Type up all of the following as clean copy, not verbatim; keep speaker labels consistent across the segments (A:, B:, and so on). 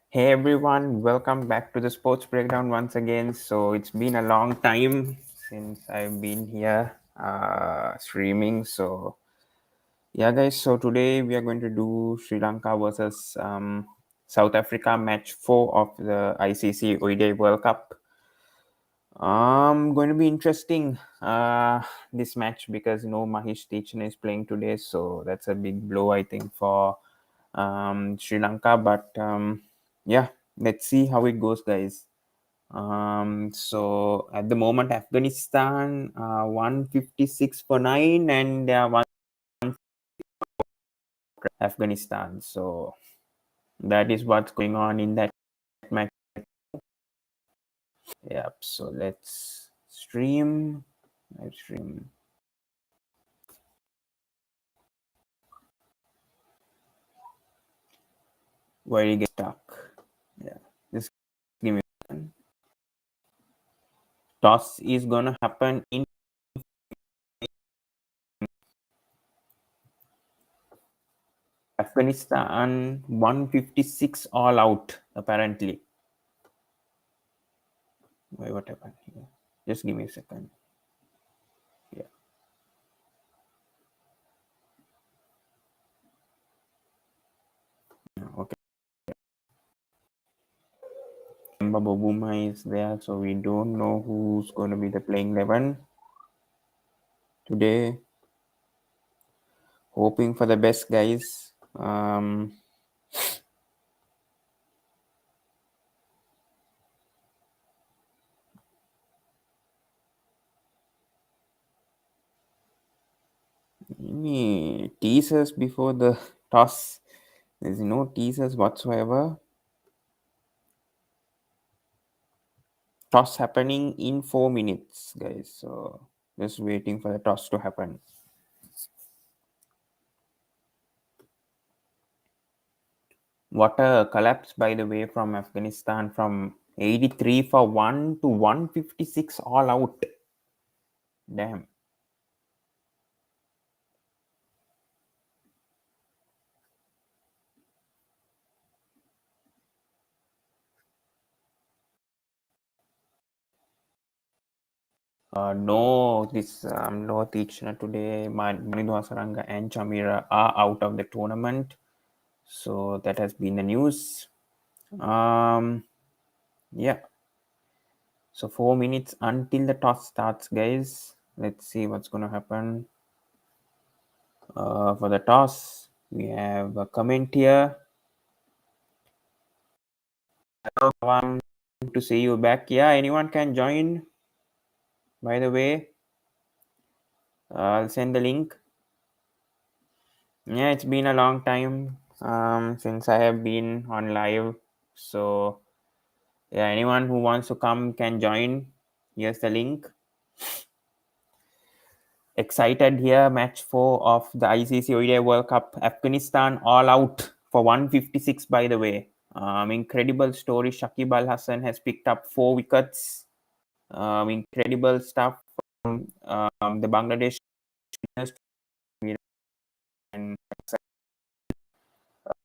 A: Hey everyone, welcome back to the Sports Breakdown once again. So it's been a long time since I've been here streaming. So yeah, guys. So today we are going to do Sri Lanka versus South Africa match 4 of the ICC ODI World Cup. Going to be interesting this match because Mahesh Teachin is playing today, so that's a big blow I think for Sri Lanka. But yeah, let's see how it goes, guys. So at the moment, Afghanistan 156 for 9 and one Afghanistan. So that is what's going on in that match. Yep. So let's stream. Live stream. Where you get stuck. Yeah. Just give me one. Toss is gonna happen in Afghanistan 156 all out apparently. Wait, what happened here? Just give me a second. Yeah. Okay. Bobuma is there, so we don't know who's going to be the playing 11 today. Hoping for the best, guys. Any teasers before the toss? There's no teasers whatsoever. Toss happening in 4 minutes, guys. So just waiting for the toss to happen. What a collapse, by the way, from Afghanistan from 83 for 1 to 156 all out. Damn. No, this no Teachna today. Manidu Hasaranga and Chamira are out of the tournament. So that has been the news. Yeah. So 4 minutes until the toss starts, guys. Let's see what's going to happen. For the toss, we have a comment here. Hello, Kawan. To see you back. Yeah, anyone can join. By the way, I'll send the link. Yeah, it's been a long time since I have been on live. So yeah, anyone who wants to come can join. Here's the link. Excited here, match 4 of the ICC ODI World Cup. Afghanistan all out for 156, by the way. Incredible story. Shakib Al Hassan has picked up 4 wickets. Incredible stuff from the Bangladesh and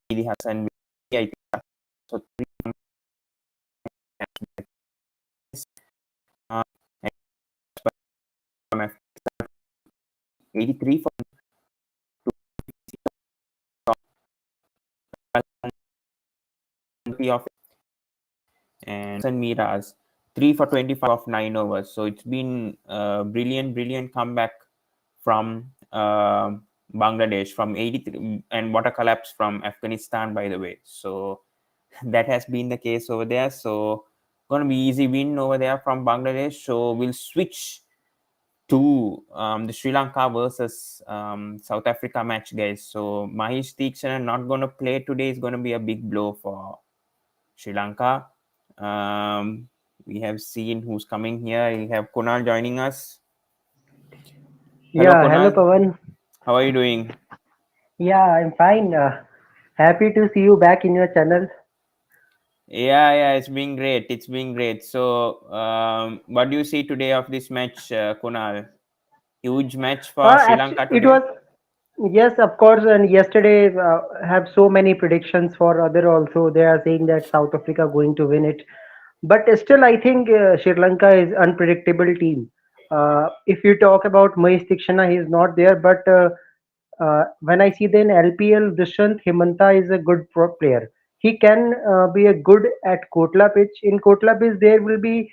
A: Hassan. So 83 for of and Miraz 3 for 25 of 9 overs. So it's been a brilliant comeback from Bangladesh from 83, and what a collapse from Afghanistan, by the way. So that has been the case over there. So gonna be easy win over there from Bangladesh. So we'll switch to the Sri Lanka versus South Africa match, guys. So Mahesh Teachin not gonna play today is gonna be a big blow for Sri Lanka. We have seen who's coming here. We have Kunal joining us. Hello,
B: Yeah, hello
A: Kunal.
B: Pawan.
A: How are you doing?
B: Yeah, I'm fine. Happy to see you back in your channel.
A: Yeah, it's been great. It's been great. So, what do you see today of this match, Kunal? Huge match for Sri
B: Actually,
A: Lanka
B: it
A: today.
B: was yes, of course. And yesterday, have so many predictions for other also. They are saying that South Africa going to win it, but still, I think Sri Lanka is unpredictable team. If you talk about Mahesh Tikshana, he is not there, but when I see then LPL, Dushant Himanta is a good player. He can be a good at Kotla pitch. In Kotla pitch, there will be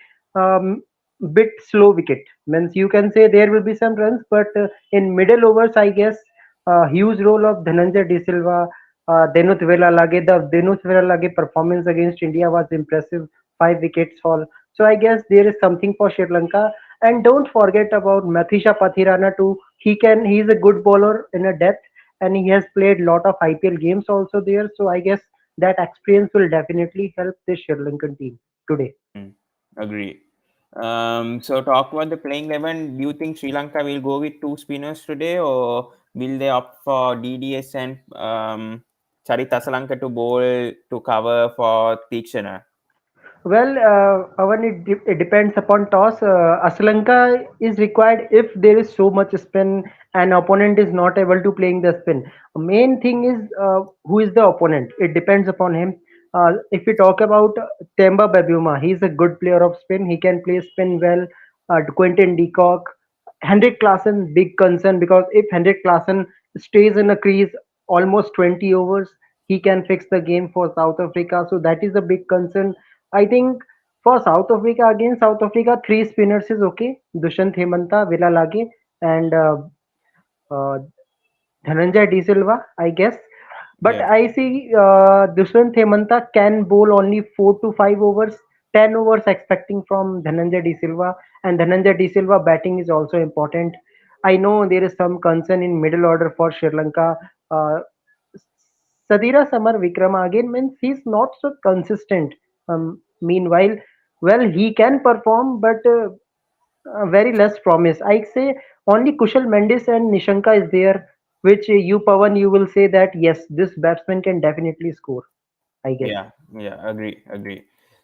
B: bit slow wicket. Means you can say there will be some runs, but in middle overs, I guess huge role of Dhananjay De Silva, Denut Velalage. The Denut Velalage performance against India was impressive. 5 wickets fall. So I guess there is something for Sri Lanka. And don't forget about Mathisha Pathirana too. He's a good bowler in a depth, and he has played lot of IPL games also there. So I guess that experience will definitely help this Sri Lankan team today.
A: Hmm, agree. So talk about the playing 11. Do you think Sri Lanka will go with two spinners today, or will they opt for DDS and Charith Asalanka to bowl to cover for Tikshana?
B: Well, Avan, it depends upon toss. Aslanka is required if there is so much spin and opponent is not able to playing the spin. Main thing is who is the opponent. It depends upon him. If we talk about Temba Babuma, he is a good player of spin. He can play spin well. Quentin Decock, Henrik Klassen, big concern because if Henrik Klassen stays in a crease almost 20 overs, he can fix the game for South Africa. So that is a big concern. I think for South Africa, again, South Africa, three spinners is okay. Dushant Hemanta, Vilalage, and uh, Dhananjay De Silva, I guess. But
A: Yeah,
B: I see Dushant Hemanta can bowl only 4 to 5 overs, 10 overs expecting from Dhananjay De Silva, and Dhananjay De Silva batting is also important. I know there is some concern in middle order for Sri Lanka. Uh, Sadira Samar Vikrama again means he's not so consistent. Meanwhile, well, he can perform, but very less promise. I say only Kushal Mendes and Nishanka is there, which you Pawan you will say that yes, this batsman can definitely score. I guess.
A: yeah, agree.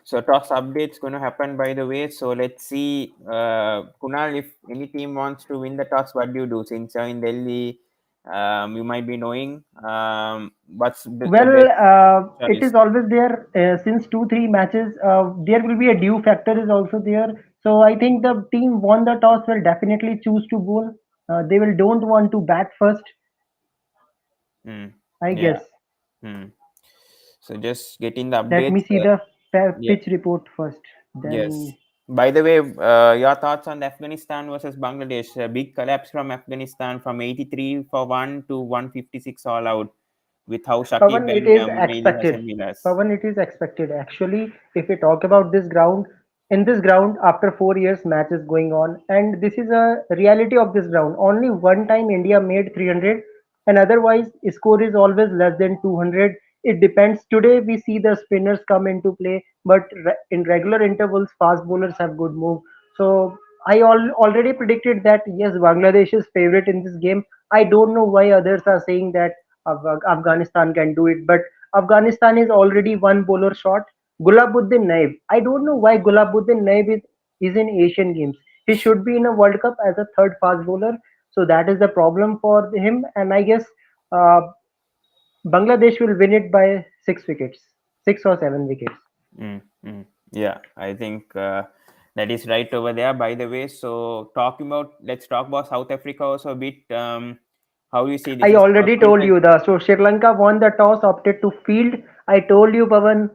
A: So toss updates going to happen by the way. So let's see, Kunal, if any team wants to win the toss, what do you do? Since you're in Delhi, you might be knowing what's the
B: Well,
A: best
B: it
A: choice.
B: is always there since 2 3 matches. There will be a due factor is also there. So I think the team won the toss will definitely choose to bowl. They will don't want to bat first.
A: Hmm.
B: I
A: Yeah.
B: guess.
A: Hmm. So just getting the
B: Let me
A: updates.
B: see the
A: Yeah.
B: pitch report first.
A: Yes.
B: Then
A: By the way, your thoughts on the Afghanistan versus Bangladesh? A big collapse from Afghanistan from 83 for 1 to 156 all out with how Shakib
B: Pavan, it
A: and
B: is
A: Mehdi
B: expected.
A: Hassan Milas.
B: Pavan, it is expected. Actually, if we talk about this ground, in this ground, after 4 years, match is going on, and this is a reality of this ground. Only one time India made 300, and otherwise, score is always less than 200. It depends. Today, we see the spinners come into play, but in regular intervals, fast bowlers have good move. So already predicted that yes, Bangladesh is favorite in this game. I don't know why others are saying that Afghanistan can do it, but Afghanistan is already one bowler short. Gulabuddin Naib. I don't know why Gulabuddin Naib is in Asian Games. He should be in a World Cup as a third fast bowler. So that is the problem for him. And I guess uh, Bangladesh will win it by 6 wickets, 6 or 7 wickets.
A: Mm, mm. Yeah, I think that is right over there. By the way, so talking about let's talk about South Africa also a bit. How you see this
B: I
A: is
B: already told
A: qualified
B: you the so Sri Lanka won the toss, opted to field. I told you, Pavan,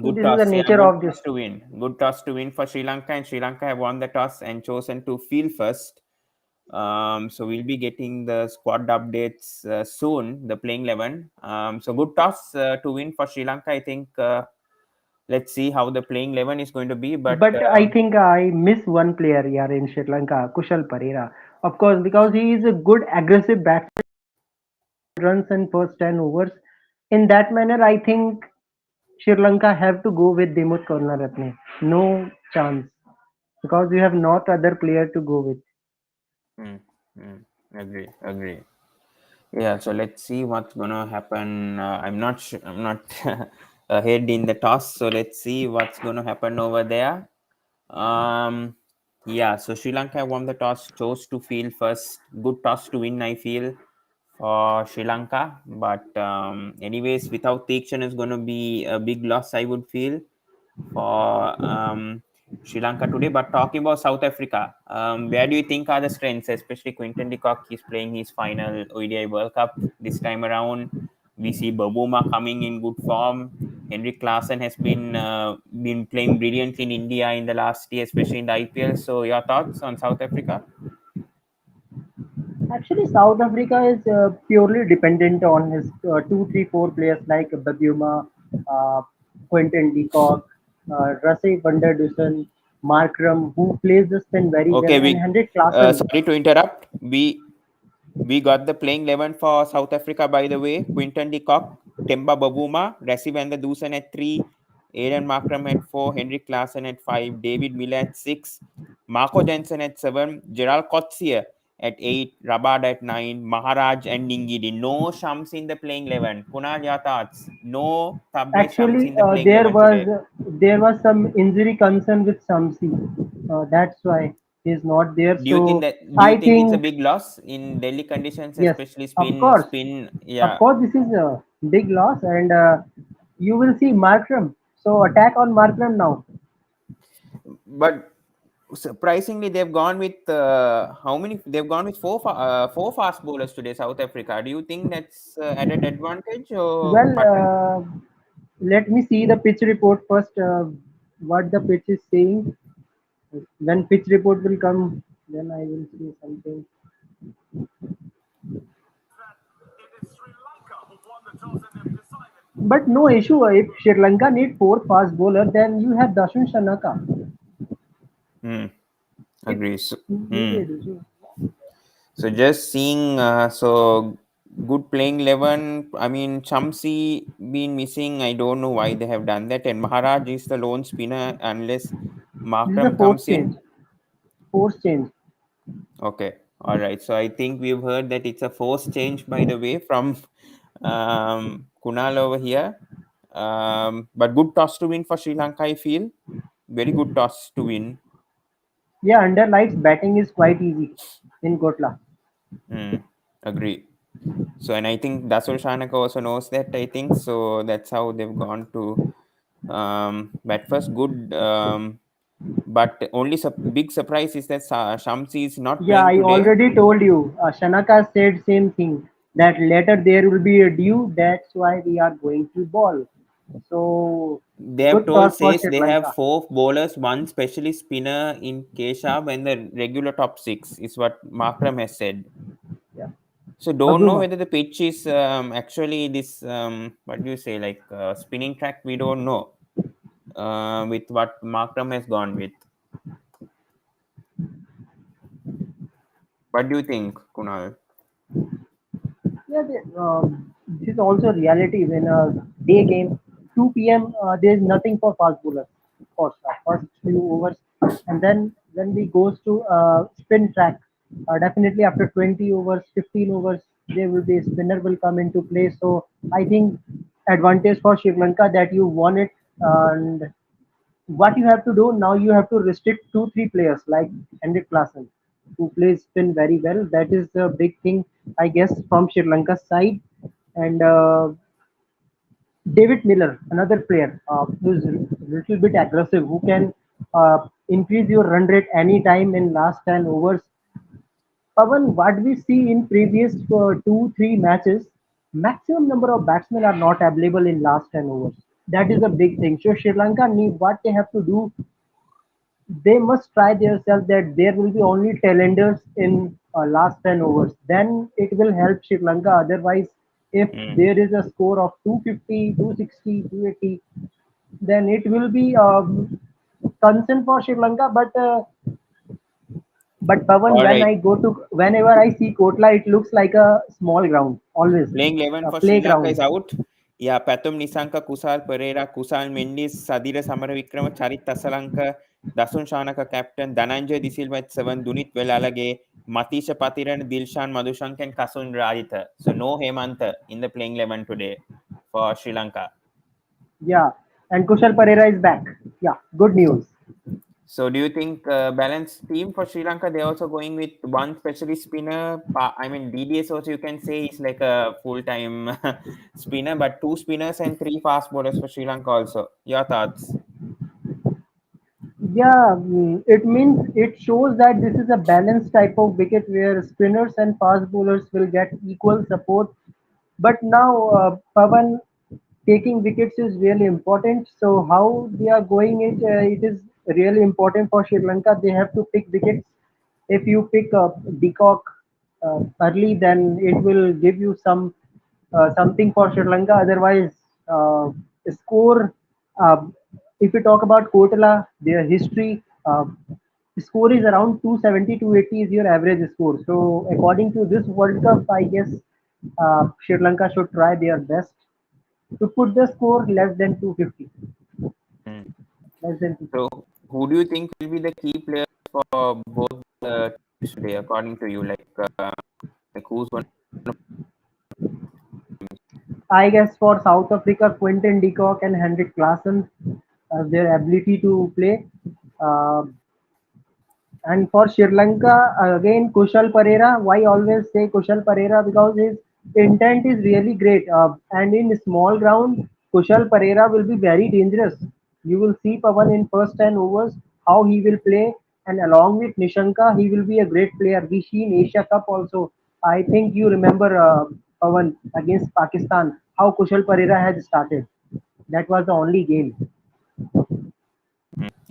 A: good
B: this is the
A: toss. Yeah,
B: nature
A: good
B: of this.
A: toss to win. Good toss to win for Sri Lanka, and Sri Lanka have won the toss and chosen to field first. So we'll be getting the squad updates soon. The playing 11. So good toss to win for Sri Lanka. I think. Let's see how the playing 11 is going to be, but
B: But I think I miss one player here in Sri Lanka, Kushal Pereira. Of course, because he is a good aggressive batsman, runs in first 10 overs. In that manner, I think Sri Lanka have to go with Dimut Karunaratne. No chance. Because you have not other player to go with.
A: mm, mm, agree. Yeah, so let's see what's gonna happen. I'm not sure. I'm not ahead in the toss, so let's see what's gonna happen over there. Um, yeah, so Sri Lanka won the toss, chose to field first. Good toss to win, I feel, for Sri Lanka. But anyways, without Teakshan is gonna be a big loss, I would feel, for Sri Lanka today. But talking about South Africa, where do you think are the strengths? Especially Quinton de Kock is playing his final ODI World Cup this time around. We see Babuma coming in good form. Henrik Klaasen has been playing brilliantly in India in the last year, especially in the IPL. So, your thoughts on South Africa?
B: Actually, South Africa is purely dependent on his two, three, four players like Babuma, uh, Quentin de Kock, Rasey van der Dussen, Markram, who plays the spin very well,
A: Okay,
B: and
A: we
B: Henrik Klaasen.
A: sorry to interrupt. We got the playing 11 for South Africa, by the way. Quinton de Kock, Temba Babuma, Rassi van der Dusen at 3, Aiden Markram at 4, Henrik Klaasen at 5, David Miller at 6, Marco Jensen at 7, Gerald Coetzee at 8, Rabada at 9, Maharaj and Ningidi. No Shams in the playing 11. Kunal, your thoughts? No Tabre Shams
B: Actually,
A: in the playing 11 today.
B: there was some injury concern with Samsi. That's why he's not there. So
A: Do you
B: I
A: think it's a
B: think
A: big loss in Delhi conditions,
B: yes,
A: especially
B: of
A: spin,
B: course,
A: spin? Yeah,
B: this is a big loss, and you will see Markram. So attack on Markram now.
A: but surprisingly, they've gone with how many? They've gone with four fast bowlers today. South Africa. Do you think that's added advantage or
B: Well,
A: what?
B: let me see the pitch report first. What the pitch is saying. When pitch report will come, then I will see something. But no issue. If Sri Lanka need four fast bowler, then you have Dashun Shanaka.
A: Hmm.
B: It's
A: Agree. So, hmm.
B: needed. So,
A: So just seeing so good playing 11. I mean, Chamsi been missing. I don't know why they have done that. And Maharaj is the lone spinner unless
B: this is the
A: Markram
B: fourth
A: comes
B: change.
A: in.
B: Fourth change.
A: Okay. All right. So I think we've heard that it's a forced change, by the way, from Kunal over here. But good toss to win for Sri Lanka, I feel. Very good toss to win.
B: Yeah, under lights batting is quite easy in Kotla.
A: Mm, agree. So, and I think Dasol Shanaka also knows that, I think. So that's how they've gone to bat first. Good. But only big surprise is that Shamsi is not
B: Yeah,
A: playing
B: I
A: today.
B: already told you. Shanaka said same thing that later there will be a due. That's why we are going to ball. So
A: They have
B: good
A: told
B: toss for
A: says
B: Sri
A: they have
B: Lanka.
A: four bowlers, one specialist spinner in Keshav and the regular top six is what Markram has said.
B: Yeah,
A: So don't know
B: Baguma.
A: whether the pitch is actually this what do you say, like spinning track. We don't know with what Markram has gone with. What do you think, Kunal?
B: Yeah, this is also reality when day game 2 p.m. There is nothing for fast bowlers. Of course, first few overs, and then when we goes to spin track, definitely after 20 overs, 15 overs, there will be a spinner will come into play. So I think advantage for Sri Lanka that you won it, and what you have to do now, you have to restrict two, three players like Henrik Klassen, who plays spin very well. That is the big thing, I guess, from Sri Lanka's side. And David Miller, another player who's a little bit aggressive, who can increase your run rate anytime in last 10 overs. Pavan, what we see in previous two, three matches, maximum number of batsmen are not available in last 10 overs. That is a big thing. So Sri Lanka need what they have to do, they must try themselves that there will be only tailenders in last 10 overs. Then it will help Sri Lanka. Otherwise, if
A: Hmm.
B: there is a score of 250, 260, 280, then it will be concern for Sri Lanka. But Pavan,
A: All
B: when
A: right.
B: I go to whenever I see Kotla, it looks like a small ground always,
A: Playing 11
B: a
A: for Sri Lanka
B: playground.
A: is out. Yeah, Pathum Nisanka, Kusal Pereira, Kusal Mendis, Sadira Samaravikrama, Charit Tasalanka, Dasun Shanaka captain, Dhananjay De Silva at 7, Dunit Velalage, Matisha Patiran, Dilshan Madhushank and Kasun Raditha. So no Hemanta in the playing 11 today for Sri Lanka.
B: Yeah, and Kushal Pereira is back. Yeah, good news.
A: So do you think balanced team for Sri Lanka? They're also going with one specialist spinner. I mean, DDS also you can say is like a full-time spinner, but two spinners and three fast bowlers for Sri Lanka also. Your thoughts?
B: Yeah, it means it shows that this is a balanced type of wicket where spinners and fast bowlers will get equal support. But now, Pavan taking wickets is really important. So how they are going it is really important for Sri Lanka. They have to pick wickets. If you pick up Deacock early, then it will give you something for Sri Lanka. Otherwise, score. Uh, if we talk about Kotala, their history, score is around 270, 280 is your average score. So according to this World Cup, I guess Sri Lanka should try their best to put the score less than 250.
A: Hmm.
B: Less than 250.
A: So who do you think will be the key players for both teams today, according to you? Like who's going to
B: I guess for South Africa, Quinton de Kock and Henrik Klassen, their ability to play. Uh, And for Sri Lanka, again, Kushal Pereira. Why always say Kushal Pereira? Because his intent is really great. And in small ground, Kushal Pereira will be very dangerous. You will see Pavan in first 10 overs, how he will play. And along with Nishanka, he will be a great player. We see in Asia Cup also. I think you remember Pavan against Pakistan, how Kushal Pereira has started. That was the only game.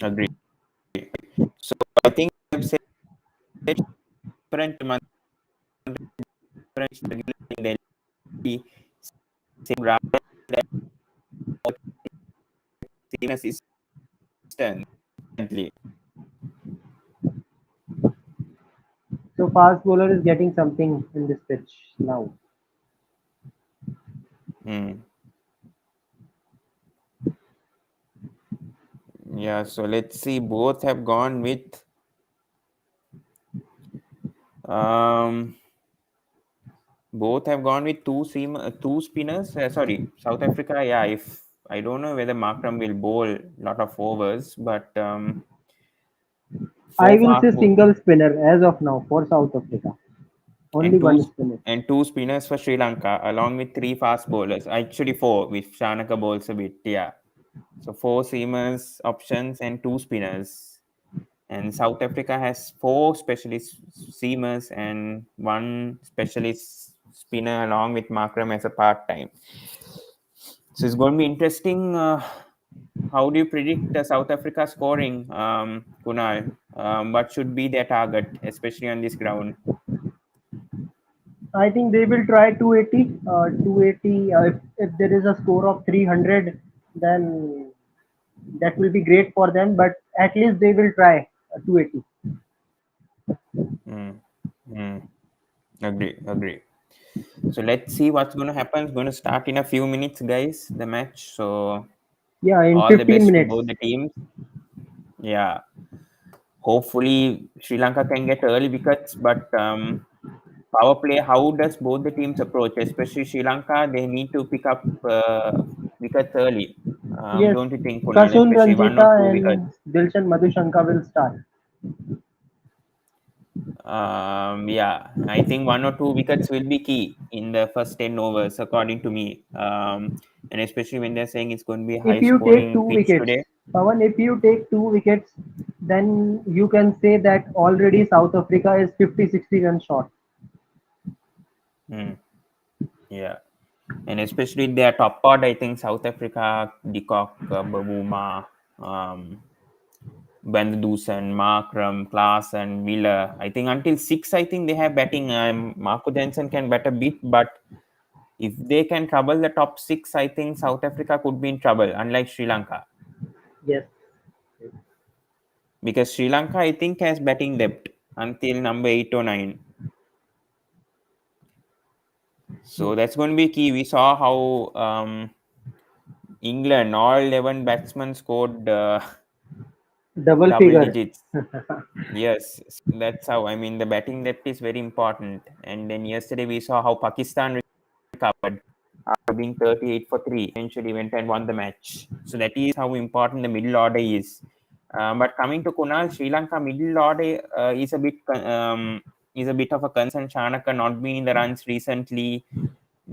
A: agree? So I think I've said different months in Delhi, same round, same assistant.
B: So fast bowler is getting something in this pitch now.
A: Hmm. Yeah, so let's see. Um, both have gone with two spinners. Sorry, South Africa. Yeah, if I don't know whether Markram will bowl a lot of overs, but
B: I
A: four
B: will
A: fast
B: say single spinner as of now for South Africa. Only
A: and two
B: one spinner.
A: and two spinners for Sri Lanka, along with three fast bowlers. Actually, four with Shanaka bowls a bit. Yeah, so four seamers options and two spinners. And South Africa has four specialist seamers and one specialist spinner along with Markram as a part time. So it's going to be interesting. How do you predict South Africa scoring, Kunal? What should be their target, especially on this ground?
B: I think they will try 280. 280. If there is a score of 300, then that will be great for them. But at least they will try 280.
A: Mm, mm, agree. So let's see what's going to happen. It's going to start in a few minutes, guys, the match. So
B: Yeah, in
A: all the
B: 15
A: best to
B: minutes.
A: both the teams. Yeah, hopefully Sri Lanka can get early wickets, but power play, how does both the teams approach? Especially Sri Lanka, they need to pick up wickets early.
B: Yes,
A: Don't you think, Kunal?
B: Kasun
A: Especially one or
B: Ranjita
A: two wickets.
B: and Dilshan Madhushanka will start.
A: Yeah, I think one or two wickets will be key in the first 10 overs, according to me. And especially when they're saying it's going to be
B: If
A: high
B: you take
A: scoring
B: two
A: pitch
B: wickets,
A: today.
B: Pawan, if you take two wickets, then you can say that already South Africa is 50-60 runs short.
A: Hmm, yeah. And especially their top part, I think South Africa, Deacock, Bavuma, um, Van Dusen, Markram, Klaas, and Miller. I think until six, I think they have batting. Marco Jensen can bat a bit, but if they can trouble the top six, I think South Africa could be in trouble, unlike Sri Lanka.
B: Yes.
A: Because Sri Lanka, I think, has batting depth until number 8 or 9. So that's going to be key. We saw how England, all 11 batsmen scored
B: Double
A: double
B: figure.
A: digits. Yes, that's how. I mean, the batting depth is very important. And then yesterday we saw how Pakistan recovered after being 38 for 3. Eventually went and won the match. So that is how important the middle order is. But coming to Kunal, Sri Lanka middle order is a bit of a concern. Shanaka not been in the runs recently.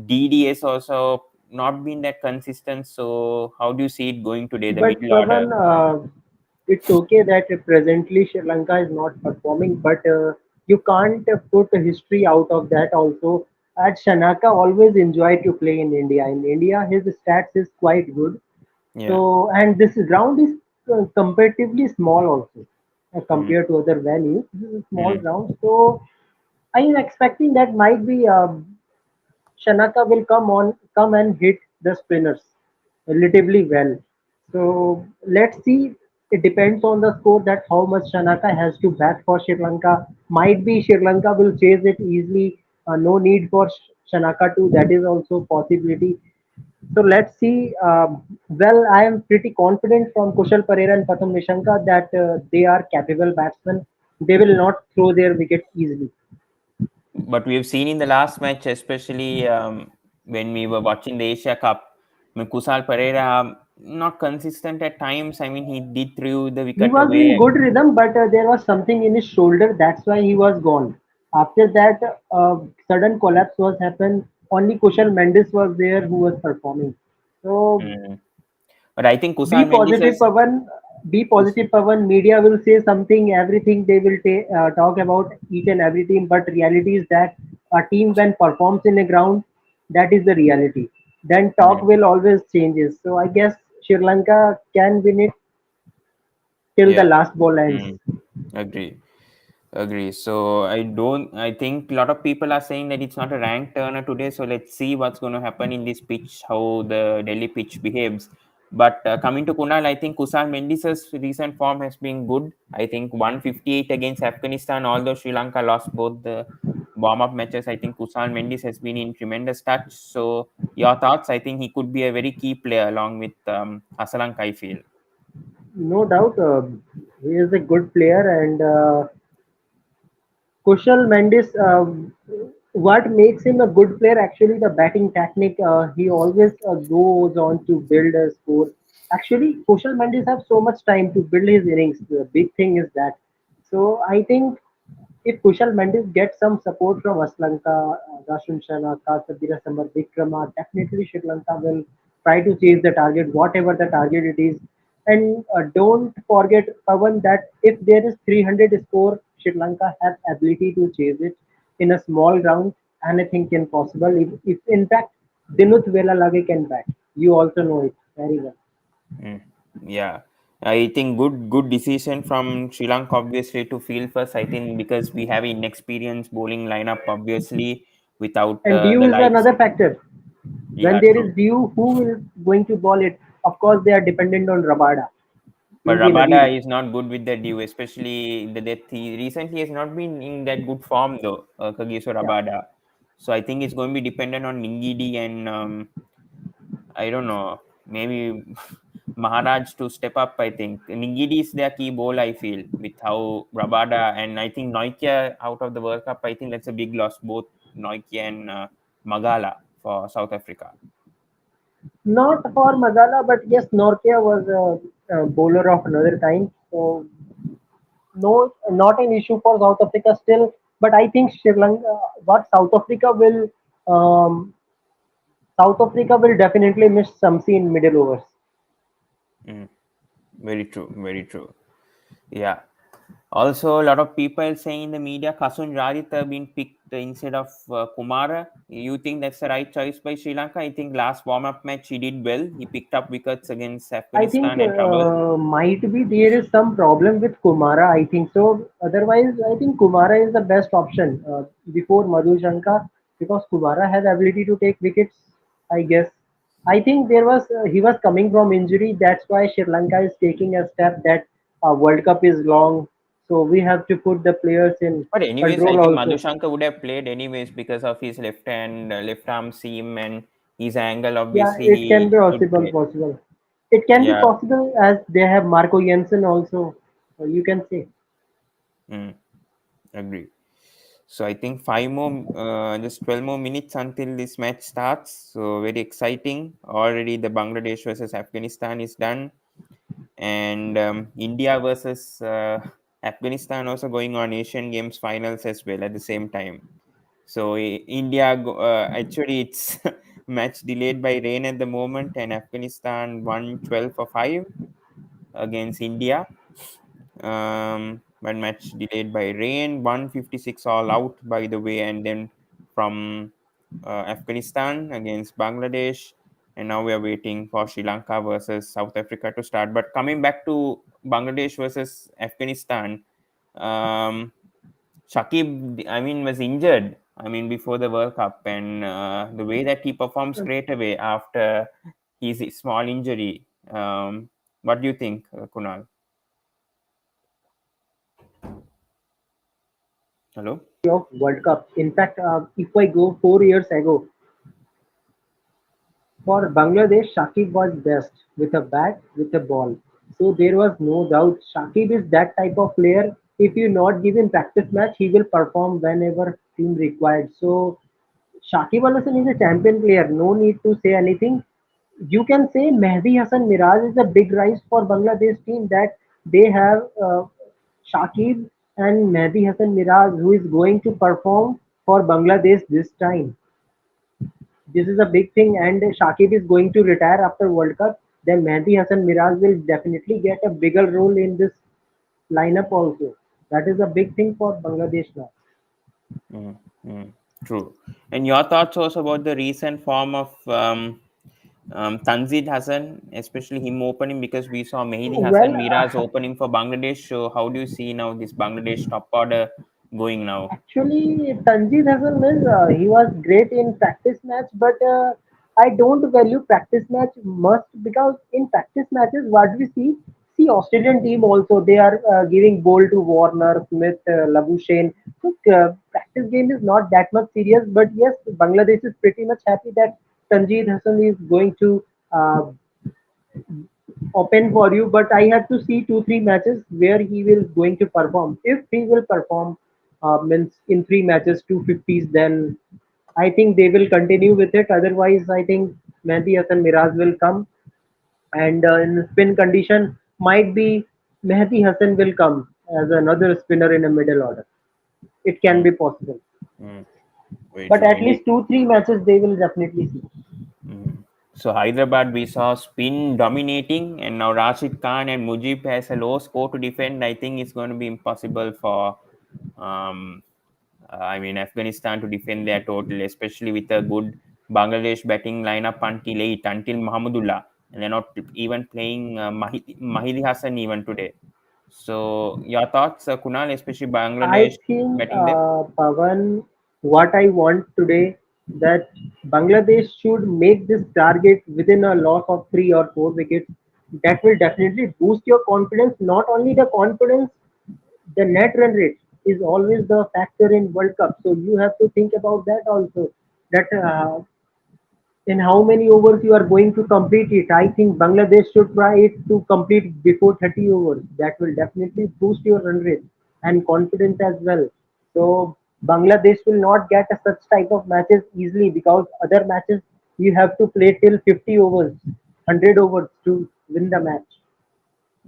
A: DDS also not been that consistent. So how do you see it going today, the
B: But
A: middle order?
B: Pavan, it's okay that presently Sri Lanka is not performing, but you can't put history out of that also. At Shanaka always enjoy to play in India. In India, his stats is quite good.
A: Yeah.
B: So, and this ground is comparatively small also
A: Mm,
B: compared to other venues. This is a small
A: mm,
B: ground. So, I am expecting that might be Shanaka will come and hit the spinners relatively well. So let's see. It depends on the score that how much Shanaka has to bat for Sri Lanka. Might be Sri Lanka will chase it easily. No need for Shanaka to. That is also possibility. So let's see. Well, I am pretty confident from Kushal Pereira and Patham Nishanka that they are capable batsmen. They will not throw their wickets easily.
A: but we have seen in the last match, especially when we were watching the Asia Cup, I mean, Kusal Pereira not consistent at times. I mean, he did throw the
B: He
A: wicket
B: was in
A: away.
B: good rhythm, but there was something in his shoulder. That's why he was gone. After that, sudden collapse was happened. Only Kushal Mendes was there who was performing. So
A: Mm. But I think
B: be
A: Kusal Mendes
B: positive,
A: has.
B: Pavan. Be
A: Kus-
B: positive, Pavan. Media will say something, everything they will talk about each and everything. But reality is that a team when performs in a ground, that is the reality. Then talk
A: Mm.
B: will always changes. So I guess Sri Lanka can win it till the
A: Yeah.
B: last ball ends.
A: Mm. Agree. Agree. So I don't. I think a lot of people are saying that it's not a ranked turner today. So let's see what's going to happen in this pitch, how the Delhi pitch behaves. But coming to Kunal, I think Kusal Mendis's recent form has been good. I think 158 against Afghanistan, although Sri Lanka lost both the warm-up matches. I think Kusal Mendis has been in tremendous touch. So your thoughts? I think he could be a very key player along with Asalanka, I feel.
B: No doubt, he is a good player, and Kushal Mendes. What makes him a good player? Actually, the batting technique. He always goes on to build a score. Actually, Kushal Mendes have so much time to build his innings. The big thing is that. So I think if Kushal Mendes gets some support from Aslanka, Rashun Shanaka, Sabira Samar, Vikrama, definitely Sri Lanka will try to chase the target, whatever the target it is. And don't forget, Pavan, that if there is 300 score, Sri Lanka have ability to chase it in a small ground. Anything can possible. If in fact Dinut Velalage can bat, you also know it very well.
A: Mm, yeah, I think good decision from Sri Lanka obviously to field first. I think because we have inexperienced bowling lineup obviously without
B: And Dew
A: the
B: is
A: likes.
B: another factor. When
A: Yeah,
B: there
A: true.
B: is Dew, who is going to ball it? Of course, they are dependent on Rabada.
A: But
B: Kyunki
A: Rabada
B: Nadeem.
A: is not good with the due, especially the death. He recently has not been in that good form though, Kagiso
B: Yeah.
A: Rabada. So I think it's going to be dependent on Ningidi and I don't know, maybe Maharaj to step up. I think Ningidi is their key ball. I feel with how Rabada and I think Noikia out of the World Cup. I think that's a big loss, both Noikia and Magala for South Africa.
B: Not for Magala, but yes, Norkia was a bowler of another kind. So no, not an issue for South Africa still. But I think Sri Lanka, what South Africa will definitely miss Samsi in middle overs.
A: Mm, very true. Very true. Yeah. Also, a lot of people saying in the media, Kasun Raditha been picked instead of Kumara. You think that's the right choice by Sri Lanka? I think last warm-up match he did well. He picked up wickets against
B: I think
A: Afghanistan and trouble.
B: might be there is some problem with Kumara. I think so. Otherwise, I think Kumara is the best option before Madhu Shankar because Kumara has ability to take wickets. I guess. I think there was he was coming from injury. That's why Sri Lanka is taking a step that World Cup is long, so we have to put the players in
A: But anyways, I
B: control
A: think
B: also.
A: Madhushanka would have played anyways because of his left hand, left arm seam, and his angle,
B: Yeah,
A: obviously
B: it can
A: he
B: be
A: should
B: possible.
A: play.
B: Possible. It can be
A: Yeah.
B: possible as they have Marco Jensen also. You can say.
A: Mm, agree. So I think just 12 more minutes until this match starts. So very exciting. Already the Bangladesh versus Afghanistan is done, and India versus Afghanistan also going on Asian Games finals as well at the same time. So actually it's match delayed by rain at the moment, and Afghanistan won 12 for 5 against India. One match delayed by rain, 156 all out by the way, and then from Afghanistan against Bangladesh, and now we are waiting for Sri Lanka versus South Africa to start. But coming back to Bangladesh versus Afghanistan, um, Shakib, I mean, was injured. I mean, before the World Cup, and the way that he performed straight away after his small injury. What do you think, Kunal? Hello.
B: Of World Cup. In fact, if I go 4 years ago, for Bangladesh, Shakib was best with a bat, with a ball. So there was no doubt. Shakib is that type of player. If you not give him practice match, he will perform whenever team required. So Shakib Al Hasan is a champion player. No need to say anything. You can say Mehdi Hassan Miraj is a big rise for Bangladesh team that they have Shakib and Mehdi Hassan Miraj who is going to perform for Bangladesh this time. This is a big thing, and Shakib is going to retire after World Cup. Then Mehdi Hassan Miraj will definitely get a bigger role in this lineup also. That is a big thing for Bangladesh now.
A: Mm, mm, true. And your thoughts also about the recent form of Tanzid Hassan, especially him opening, because we saw Mehdi Hassan
B: Well,
A: Miraz opening for Bangladesh. So how do you see now this Bangladesh top order going now?
B: actually, Tanjeed Hassan is he was great in practice match, but I don't value practice match much because in practice matches, what we see Australian team also they are giving ball to Warner, Smith, Labuschagne. So practice game is not that much serious, but yes, Bangladesh is pretty much happy that Tanjeed Hassan is going to open for you, but I have to see 2 3 matches where he will going to perform. If he will perform means in 3 matches 250s, then I think they will continue with it. Otherwise, I think Mehdi Hassan Miraz will come, and in spin condition might be Mehdi Hassan will come as another spinner in a middle order. It can
A: Mm,
B: be possible,
A: mm, very
B: but
A: true.
B: at
A: Indeed.
B: least 2 3 matches they will definitely see.
A: Mm. So Hyderabad, we saw spin dominating, and now Rashid Khan and Mujib has a low score to defend. I think it's going to be impossible for um, Afghanistan to defend their total, especially with a good Bangladesh batting lineup until late, until Muhammadullah, and they're not even playing Mahidi Hassan even today. So, your thoughts, Kunal, especially
B: I
A: Bangladesh
B: think,
A: batting depth?
B: Pavan, what I want today that Bangladesh should make this target within a loss of 3 or 4 wickets. That will definitely boost your confidence. Not only the confidence, the net run rate is always the factor in World Cup. So you have to think about that also. That in how many overs you are going to complete it. I think Bangladesh should try it to complete before 30 overs. That will definitely boost your run rate and confidence as well. So Bangladesh will not get a such type of matches easily because other matches you have to play till 50 overs, 100 overs to win the match.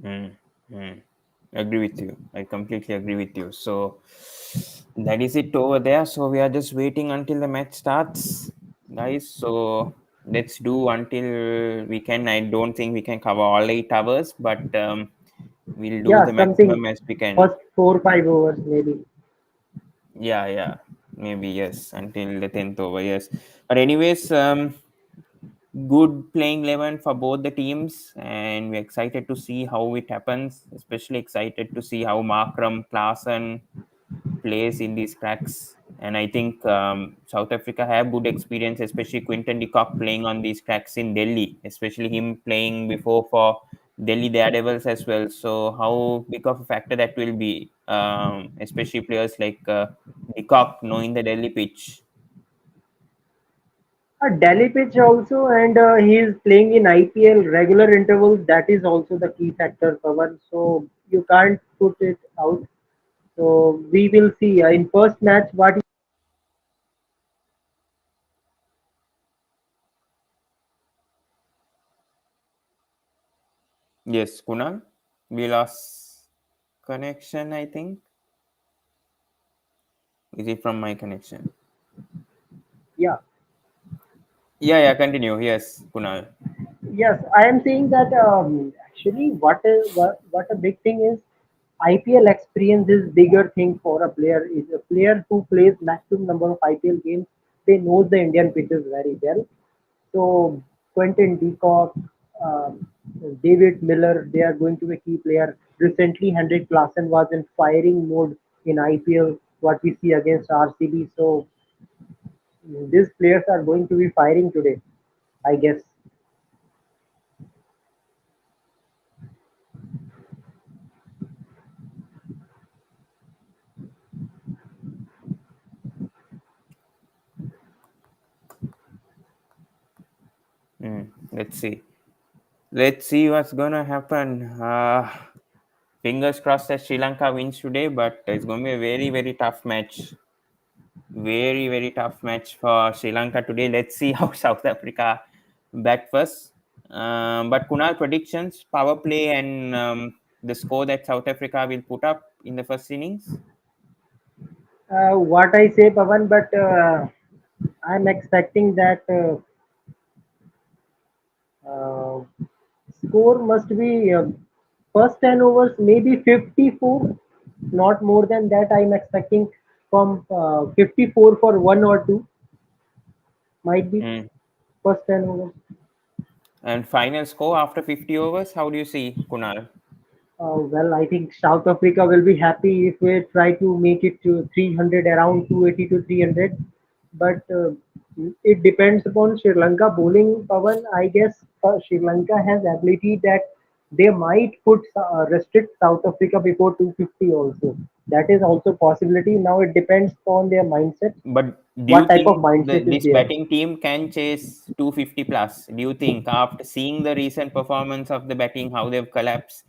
A: Mm, mm. Agree with you. I completely agree with you. So, that is it over there. So, we are just waiting until the match starts, guys. So, let's do until we can. I don't think we can cover all 8 hours, but we'll do
B: Yeah,
A: the
B: something
A: maximum as we can.
B: first 4 5 overs maybe.
A: Yeah, yeah, maybe yes, until the 10th over, yes. But anyways, good playing 11 for both the teams, and we're excited to see how it happens. Especially excited to see how Markram, Klaasen plays in these cracks. And I think South Africa have good experience, especially Quinton de Kock playing on these cracks in Delhi, especially him playing before for Delhi Daredevils as well. So how big of a factor that will be, especially players like de Kock knowing the Delhi pitch.
B: A Delhi pitch also, and he is playing in IPL regular intervals. That is also the key factor, Pawan. So you can't put it out. So we will see in first match what.
A: Yes, Kunal, we lost connection. I think is it from my connection?
B: Yeah.
A: Yeah, yeah. Continue. Yes, Kunal.
B: Yes, I am saying that actually what a big thing is IPL experience is bigger thing for a player. Is a player who plays maximum number of IPL games. They knows the Indian pitches very well. So Quentin de Kock, um, David Miller, they are going to be key player. Recently, Henrik Klassen was in firing mode in IPL. What we see against RCB. So these players are going to be firing today, I guess.
A: Let's see. Let's see what's gonna happen. Fingers crossed that Sri Lanka wins today, but it's gonna be a very, very tough match. Very, very tough match for Sri Lanka today. Let's see how South Africa back first. But Kunal, predictions, power play, and the score that South Africa will put up in the first innings.
B: What I say, Pavan, but I'm expecting that uh, score must be first 10 overs, maybe 54, not more than that. I'm expecting from 54 for one or two, might be
A: Mm.
B: first 10 overs.
A: And final score after 50 overs, how do you see, Kunal?
B: Well, I think South Africa will be happy if we try to make it to 300, around 280 to 300. But it depends upon Sri Lanka bowling. Pavan, I guess Sri Lanka has ability that they might put restrict South Africa before 250 also. That is also possibility. Now it depends on their mindset.
A: But do you
B: What type of
A: think
B: mindset is
A: this
B: there?
A: batting team can chase 250 plus? Do you think after seeing the recent performance of the batting, how they've collapsed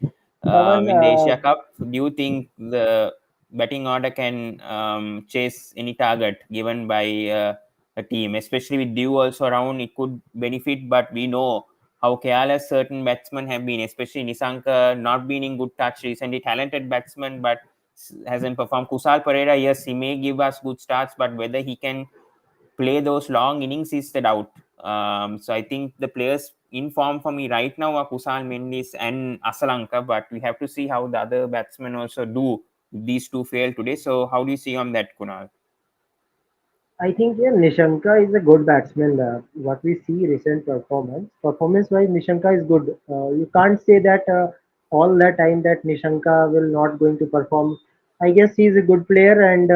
B: Pavan,
A: in the Asia Cup, do you think the batting order can chase any target given by a team, especially with Dew also around? It could benefit, but we know how careless certain batsmen have been, especially Nisanka not been in good touch recently. Talented batsman, but hasn't performed. Kusal Pereira, yes, he may give us good starts, but whether he can play those long innings is the doubt. So I think the players in form for me right now are Kusal Mendis and Asalanka, but we have to see how the other batsmen also do. These two fail today. So how do you see on that, Kunal?
B: I think yeah, Nishanka is a good batsman. What we see recent performance-wise, Nishanka is good. You can't say that all the time that Nishanka will not going to perform. I guess he is a good player, and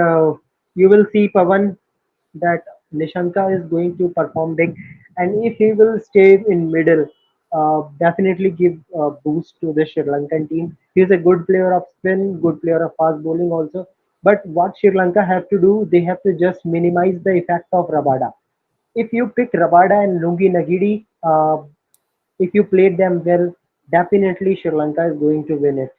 B: you will see Pavan that Nishanka is going to perform big, and if he will stay in middle, definitely give a boost to the Sri Lankan team. He is a good player of spin, good player of fast bowling also. But what Sri Lanka have to do, they have to just minimize the effect of Rabada. If you pick Rabada and Lungi Nagidi, if you played them well, definitely Sri Lanka is going to win it.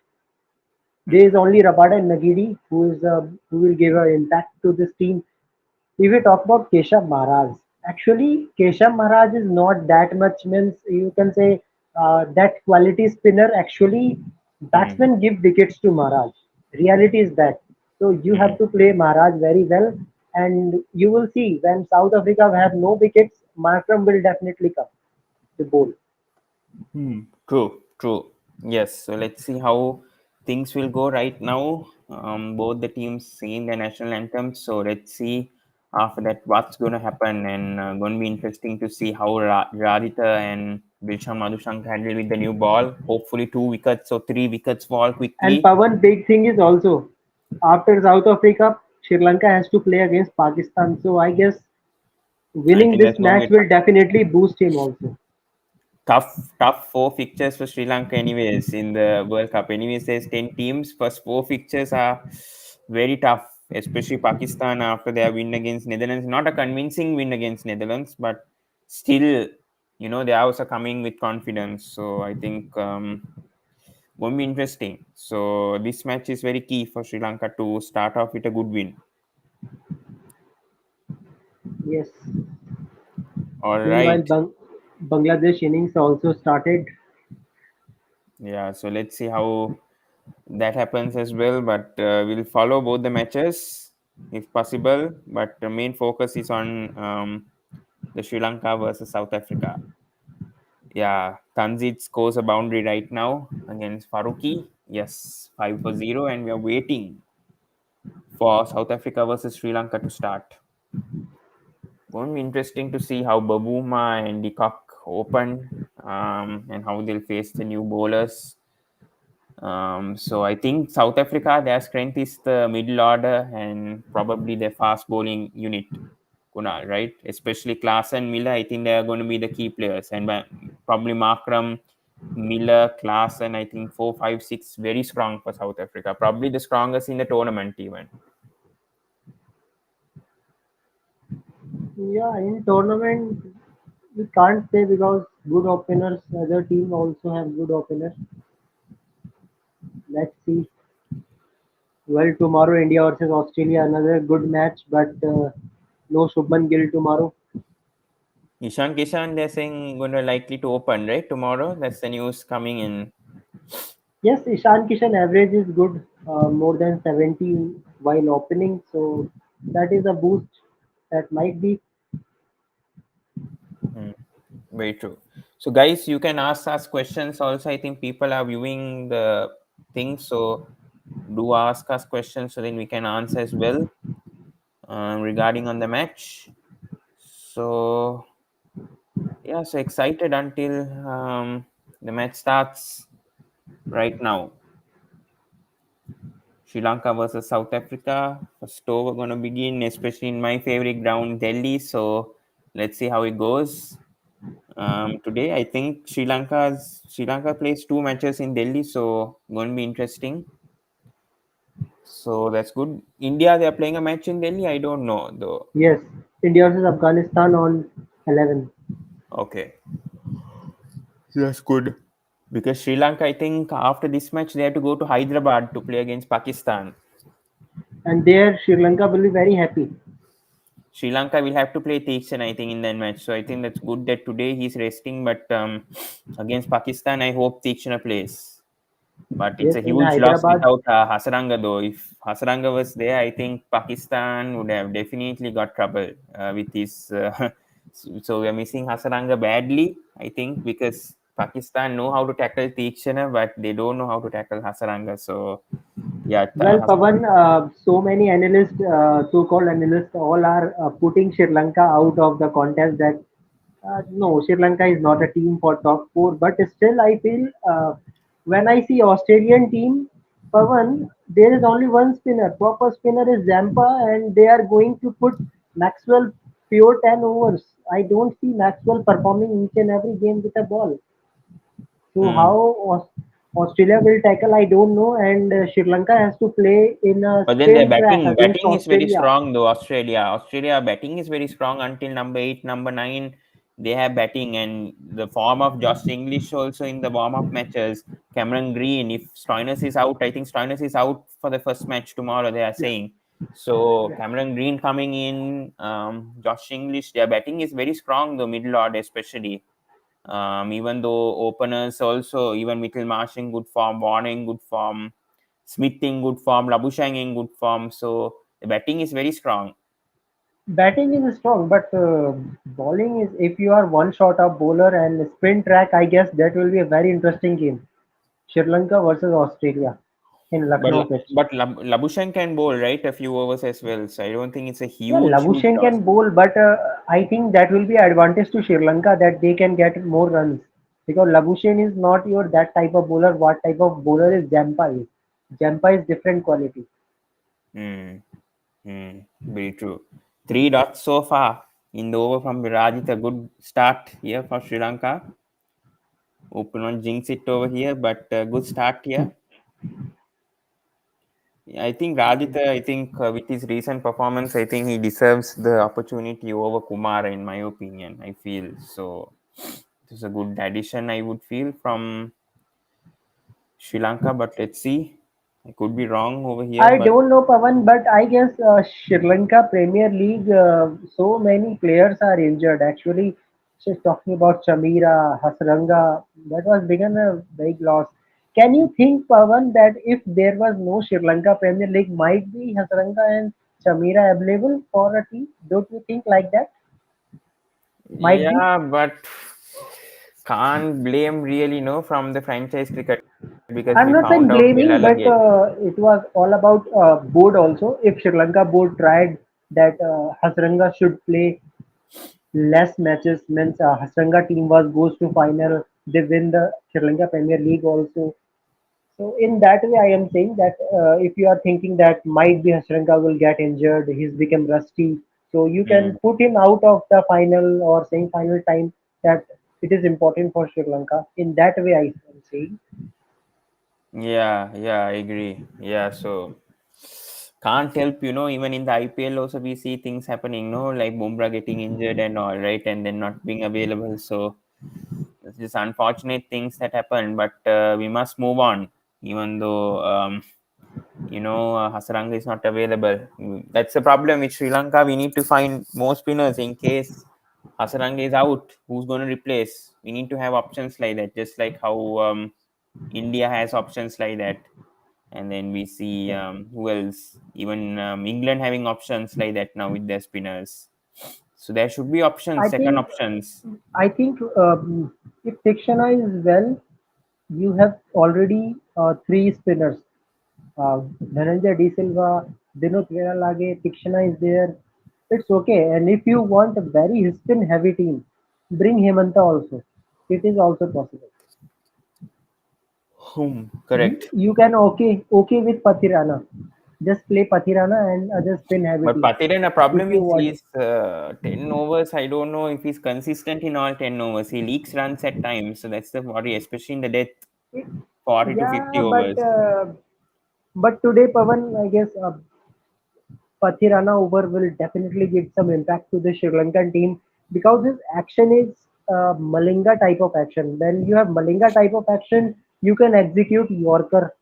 B: There is only Rabada and Nagidi who will give an impact to this team. If we talk about Keshav Maharaj, actually Keshav Maharaj is not that much means you can say that quality spinner. Actually,
A: Hmm.
B: batsmen give wickets to Maharaj. Reality is that. So you have
A: Hmm.
B: to play Maharaj very well, and you will see when South Africa have no wickets, Markram will definitely come to bowl.
A: True, true. Yes. So let's see how things will go right now. Both the teams singing the national anthem. So let's see after that what's going to happen, and going to be interesting to see how Radhita and Dilshan Madhushank handle with the new ball. Hopefully, 2 wickets or 3 wickets fall
B: And
A: quickly.
B: Pawan, big thing is also after South Africa, Sri Lanka has to play against Pakistan. So I guess
A: I
B: winning
A: think
B: this
A: that's going to
B: match
A: be
B: will definitely boost him also.
A: tough 4 fixtures for Sri Lanka anyways in the World Cup. Anyways, there's 10 teams. First 4 fixtures are very tough, especially Pakistan after their win against Netherlands. Not a convincing win against Netherlands, but still, they are also coming with confidence. So I think going to be interesting. So this match is very key for Sri Lanka to start off with a good win.
B: Yes.
A: All
B: Meanwhile,
A: right.
B: Bangladesh innings also started.
A: Yeah. So let's see how that happens as well. But we'll follow both the matches if possible. But the main focus is on the Sri Lanka versus South Africa. Yeah, Tanzit scores a boundary right now against Faruqi. Yes, 5-0, and we are waiting for South Africa versus Sri Lanka to start. Going to be interesting to see how Babuma and Decock open, and how they'll face the new bowlers. So I think South Africa, their strength is the middle order and probably their fast bowling unit, Kunal, right? Especially Klaas and Miller, I think they are going to be the key players. And probably Markram, Miller, Klaas, and I think 4, 5, 6 very strong for South Africa. Probably the strongest in the tournament even.
B: Yeah, in tournament we can't say because good openers. Other team also have good openers. Let's see. Well, tomorrow India versus Australia, another good match, but no Shubman Gill tomorrow.
A: Ishan Kishan, they're saying going to likely to open, right? Tomorrow. That's the news coming in.
B: Yes, Ishan Kishan average is good, more than 70 while opening, so that is a boost that might be.
A: Hmm. Very true. So, guys, you can ask us questions also. I think people are viewing the thing. So, do ask us questions so then we can answer as well regarding on the match. So, yeah, so excited until the match starts right now. Sri Lanka versus South Africa. First over going to begin, especially in my favorite ground, Delhi. So, let's see how it goes. Today, I think Sri Lanka plays 2 matches in Delhi, so going to be interesting. So that's good. India, they are playing a match in Delhi. I don't know though.
B: Yes, India versus Afghanistan on 11.
A: Okay, that's good. Because Sri Lanka, I think after this match, they have to go to Hyderabad to play against Pakistan.
B: And there Sri Lanka will be very happy.
A: Sri Lanka will have to play Teakshan, I think, in that match. So I think that's good that today he's resting. But against Pakistan, I hope Teakshan plays. But it's
B: Yes,
A: a
B: in
A: huge loss
B: Hyderabad.
A: without Hasaranga, though. If Hasaranga was there, I think Pakistan would have definitely got trouble with his. So we are missing Hasaranga badly, I think, because Pakistan know how to tackle Teekshana, but they don't know how to tackle Hasaranga. So yeah,
B: Well, Pavan, so many analysts, so-called analysts, all are putting Sri Lanka out of the contest. That no, Sri Lanka is not a team for top four. But still, I feel when I see Australian team, Pavan, there is only one spinner. Proper spinner is Zampa, and they are going to put Maxwell pure 10 overs. I don't see Maxwell performing each and every game with a ball. So
A: hmm.
B: how Australia will tackle, I don't know. And Sri Lanka has to play in a
A: But then their
B: spin track against
A: batting is very
B: Australia.
A: strong though. Australia batting is very strong until number 8, number 9. They have batting and the form of Josh English also in the warm up matches. Cameron Green, if Stoinis is out, I think Stoinis is out for the first match tomorrow. They are
B: Yeah,
A: saying so.
B: yeah.
A: Cameron Green coming in, Josh English. Their batting is very strong though, middle order especially. Even though openers also, even Mitchell in good form, Warner in good form, Smith in good form, Labuschagne in good form. So the batting is very strong.
B: Batting is strong, but bowling is, if you are one shot up bowler and spin track, I guess that will be a very interesting game. Sri Lanka versus Australia in
A: But
B: Lucknow pitch.
A: Labuschagne can bowl right a few overs as well. So I don't think it's a
B: Yeah,
A: huge
B: Labuschagne
A: loss.
B: can bowl, but I think that will be advantage to Sri Lanka that they can get more runs because Labuschagne is not your that type of bowler. What type of bowler is Jampa is? Jampa is different quality.
A: Hmm. Very true. 3 dots so far in the over from Virajit. A good start here for Sri Lanka. Open on jinx it over here, but a good start here. I think Rajitha, I think with his recent performance, I think he deserves the opportunity over Kumar, in my opinion. I feel so. It is a good addition, I would feel, from Sri Lanka, but let's see. I could be wrong over here,
B: I
A: but
B: don't know, Pavan, but I guess Sri Lanka Premier League, so many players are injured. Actually, she's talking about Chamira, Hasranga. That was begun a big loss. Can you think, Pavan, that if there was no Sri Lanka Premier League, might be Hasranga and Chamira available for a team? Don't you think like that? Might be.
A: yeah, but can't blame really, no, from the franchise cricket because
B: I'm
A: we
B: not saying
A: found out
B: blaming,
A: Belala
B: but
A: again.
B: it was all about board also. If Sri Lanka board tried that Hasranga should play less matches, means Hasranga team was goes to final, they win the Sri Lanka Premier League also. So in that way, I am saying that if you are thinking that might be Hasranga will get injured, he's become rusty, so you can
A: Hmm.
B: put him out of the final or semi-final time. That it is important for Sri Lanka. In that way, I am saying.
A: Yeah, yeah, I agree. Yeah, so can't help, even in the IPL also we see things happening, no, like Bumrah getting injured and all, right, and then not being available. So it's just unfortunate things that happen, but we must move on, even though Hasaranga is not available. That's the problem with Sri Lanka. We need to find more spinners in case Hasaranga is out. Who's going to replace? We need to have options like that, just like how India has options like that. And then we see who else? Even England having options like that now with their spinners. So there should be options,
B: I
A: second
B: think
A: options.
B: I think if Tikshana is well, you have already three spinners. Dhananjay De Silva, Dinot Lage, Tikshana is there. It's okay. And if you want a very spin heavy team, bring Hemanta also. It is also possible. You,
A: Correct.
B: you can okay with Pathirana. Just play Pathirana and just spin heavy
A: But
B: team.
A: Patiran, the
B: If
A: problem
B: you
A: is
B: want.
A: he's 10 overs. I don't know if he's consistent in all 10 overs. He leaks runs at times. So that's the worry, especially in the death, 40 to 50
B: Yeah,
A: overs.
B: but today, Pavan, I guess Pathirana over will definitely give some impact to the Sri Lankan team because his action is Malinga type of action. When you have Malinga type of action, you can execute Yorker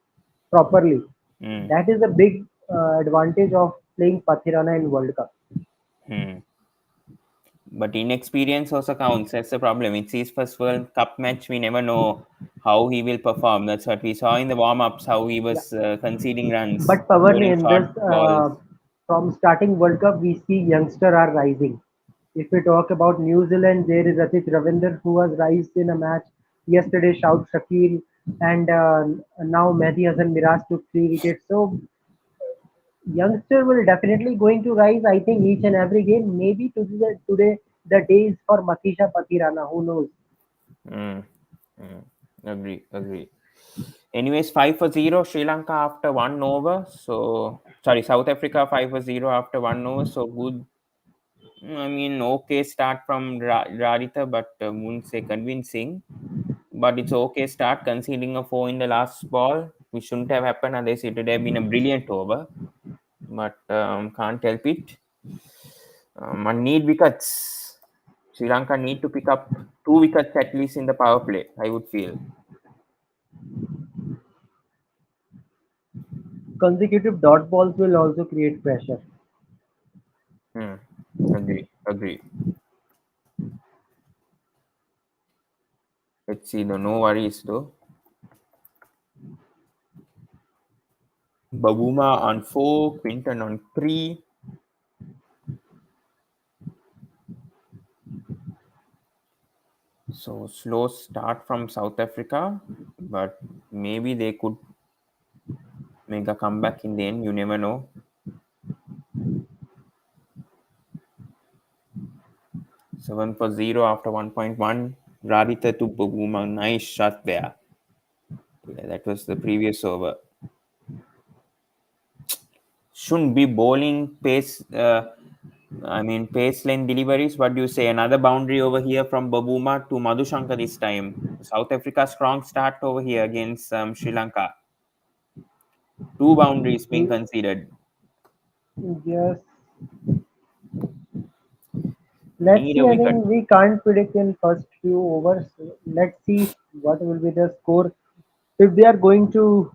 B: properly.
A: Hmm.
B: That is a big advantage of playing Pathirana in World Cup.
A: Hmm. But inexperience also counts. That's the problem. It's his first World Cup match. We never know how he will perform. That's what we saw in the warm ups, how he
B: Yeah.
A: was conceding runs,
B: But Pawan,
A: bowling
B: in
A: short
B: this,
A: balls.
B: from starting World Cup, we see youngster are rising. If we talk about New Zealand, there is Atit Ravinder who has rised in a match. Yesterday, Shout Shakil and now Mehdi Hassan Miraj took 3 wickets. So youngster will definitely going to rise. I think each and every game. Maybe today the day is for Matisha Patirana. Who knows?
A: Hmm. Hmm. Agree, agree. Anyways, 5-0 Sri Lanka after 1 over. So sorry, South Africa 5-0 after 1 over. So good. I mean, okay start from Raditha, but wouldn't say convincing. But it's okay start conceding a four in the last ball, which shouldn't have happened unless it would have been a brilliant over. But can't help it. One need wickets. Sri Lanka need to pick up 2 wickets at least in the power play, I would feel.
B: Consecutive dot balls will also create pressure.
A: Hmm. Agree, agree. Let's see, though. No worries, though. Babuma on 4, Quinton on 3. So slow start from South Africa, but maybe they could make a comeback in the end. You never know. 7-0 after 1.1. Raditha to Babuma. Nice shot there. Yeah, that was the previous over. Shouldn't be bowling pace. I mean, pace lane deliveries. What do you say? Another boundary over here from Babuma to Madhushankar this time. South Africa strong start over here against Sri Lanka. Two boundaries being conceded.
B: Yes, let's
A: Need a
B: see. I
A: wicket.
B: think we can't predict in first few overs. Let's see what will be the score. If they are going to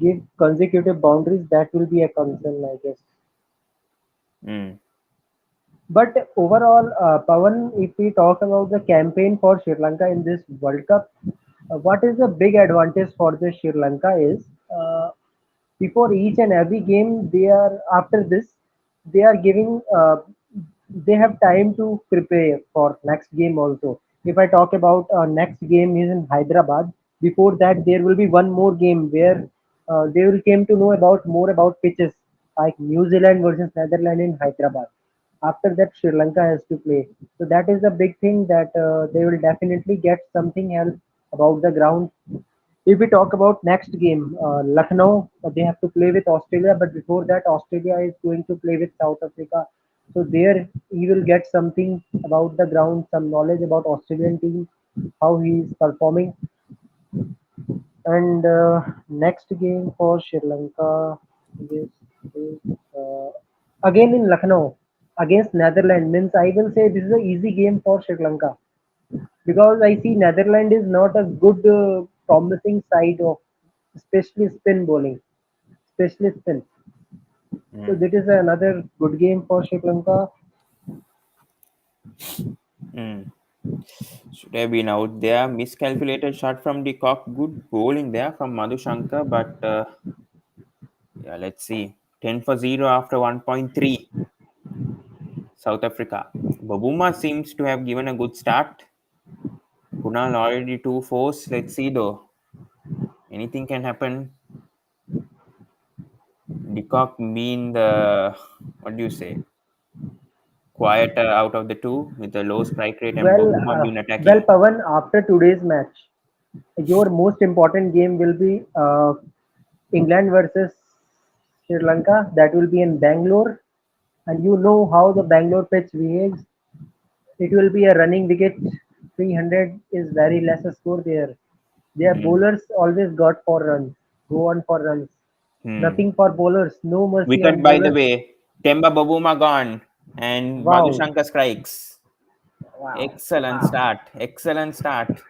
B: give consecutive boundaries, that will be a concern, I guess.
A: Mm.
B: But overall, Pawan, if we talk about the campaign for Sri Lanka in this World Cup, what is the big advantage for the Sri Lanka is before each and every game, they are after this, they are giving, they have time to prepare for next game also. If I talk about next game is in Hyderabad, before that there will be one more game where they will came to know about more about pitches like New Zealand versus Netherlands in Hyderabad. After that, Sri Lanka has to play. So that is the big thing that they will definitely get something else about the ground. If we talk about next game, Lucknow, they have to play with Australia, but before that, Australia is going to play with South Africa. So there, he will get something about the ground, some knowledge about Australian team, how he is performing. And next game for Sri Lanka is, is again in Lucknow against Netherlands. Means I will say this is an easy game for Sri Lanka because I see Netherlands is not a good promising side of especially spin bowling, especially spin. So
A: Mm.
B: that is another good game for Sri Lanka.
A: Mm. Should have been out there. Miscalculated shot from the cock. Good bowling there from Madhushankar, but yeah, let's see. 10 for 0 after 1.3. South Africa. Babuma seems to have given a good start. Kunal already 2 fours. Let's see though. Anything can happen. Decock being the, what do you say, quieter out of the two with a low strike rate, and
B: Well,
A: Babuma been
B: well,
A: attacking.
B: Pavan, after today's match, your most important game will be England versus Sri Lanka. That will be in Bangalore, and you know how the Bangalore pitch behaves. It will be a running wicket. 300 is very less a score there. Their
A: Hmm.
B: bowlers always got for runs, go on for runs.
A: Hmm.
B: Nothing for bowlers, no mercy
A: Wicket
B: on
A: by the
B: bowlers.
A: way. Temba Babuma gone and
B: Wow,
A: Madhushankar strikes.
B: wow,
A: Excellent
B: wow.
A: start. Excellent start.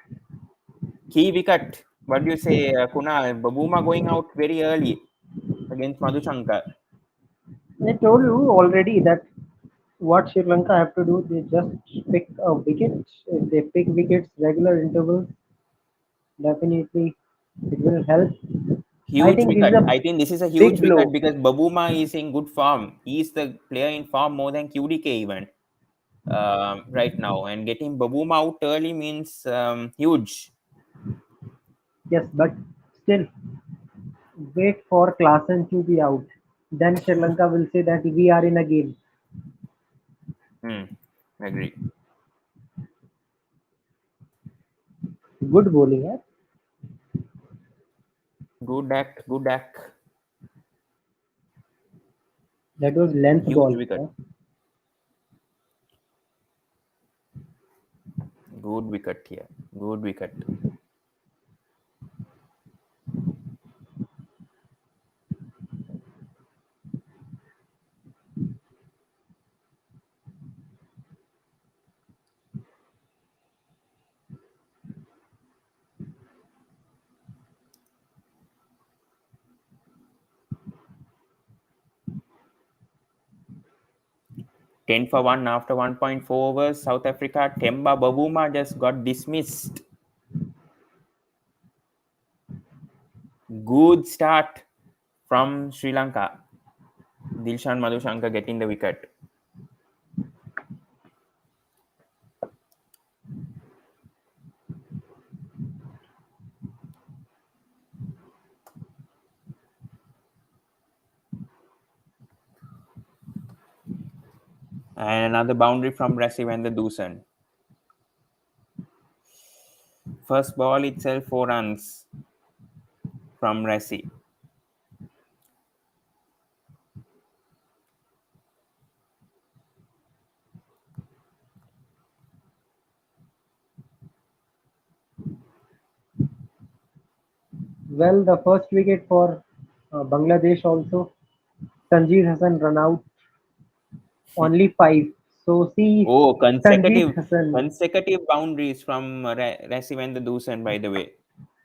A: Key wicket. What do you say, Kunal? Babuma going out very early against Madhushankar.
B: I told you already that what Sri Lanka have to do, they just pick a wicket. If they pick wickets regular intervals, definitely it will help. I
A: Huge
B: think this is
A: wicket.
B: a
A: I think this is a huge
B: big
A: wicket
B: blow.
A: because Babuma is in good form. He is the player in form more than QDK even right now. And getting Babuma out early means huge.
B: Yes, but still wait for Klassen to be out. Then Sri Lanka will say that we are in a game.
A: Hmm. Agree.
B: Good bowling, yeah.
A: Good act. Good act.
B: That was length
A: Huge
B: ball.
A: wicket.
B: Yeah.
A: Good wicket here. Good wicket. 10 for 1 after 1.4 overs. South Africa. Temba Babuma just got dismissed. Good start from Sri Lanka. Dilshan Madhushankar getting the wicket. And another boundary from Rasivendra Dusan. First ball itself 4 runs from Rasi.
B: Well, the first wicket for Bangladesh also. Sanjeev Hassan run out only five. So see,
A: Oh,
B: Sanjeev Hassan.
A: consecutive boundaries from Rasiv and the Dusan, by the way,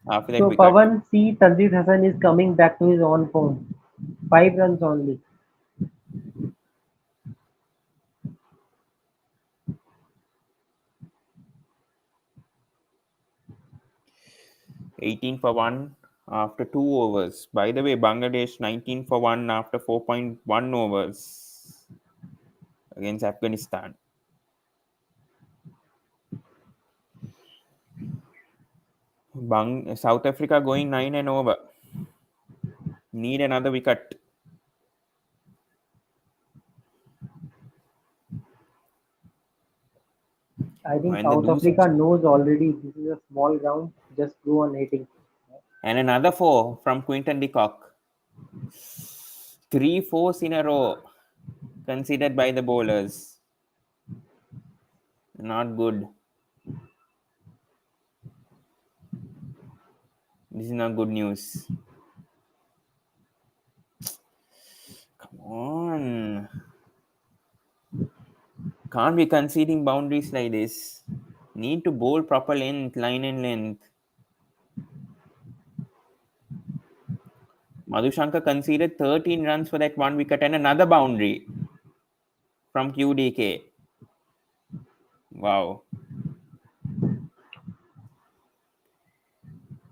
A: after that
B: So
A: wicket.
B: Pavan, see, Sanjeev Hassan is coming back to his own form. 5 runs only.
A: 18 for 1 after 2 overs. By the way, Bangladesh 19 for 1 after 4.1 overs against Afghanistan. South Africa going 9 and over. Need another wicket.
B: I think
A: And the
B: South
A: Dusans.
B: Africa knows already this is a small ground. Just go on hitting.
A: And another 4 from Quinton de Kock. 3 fours in a row considered by the bowlers. Not good. This is not good news. Come on. Can't be conceding boundaries like this. Need to bowl proper length, line and length. Madhushanka conceded 13 runs for that one wicket and another boundary from QDK. Wow.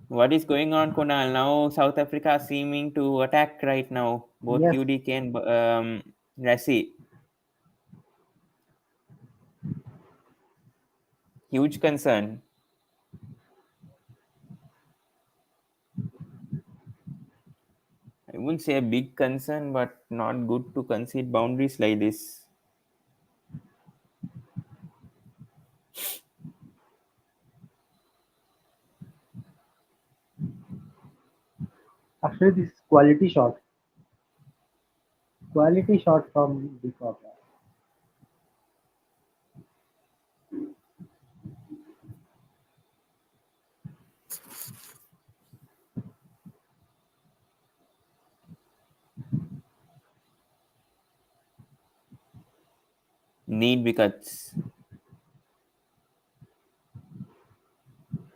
A: What is going on, Kunal? Now South Africa seeming to attack right now. Both
B: Yes,
A: QDK and Rassi. Huge concern. I wouldn't say a big concern, but not good to concede boundaries like this.
B: actually this is quality shot. Quality shot from the Cobra.
A: Need wickets.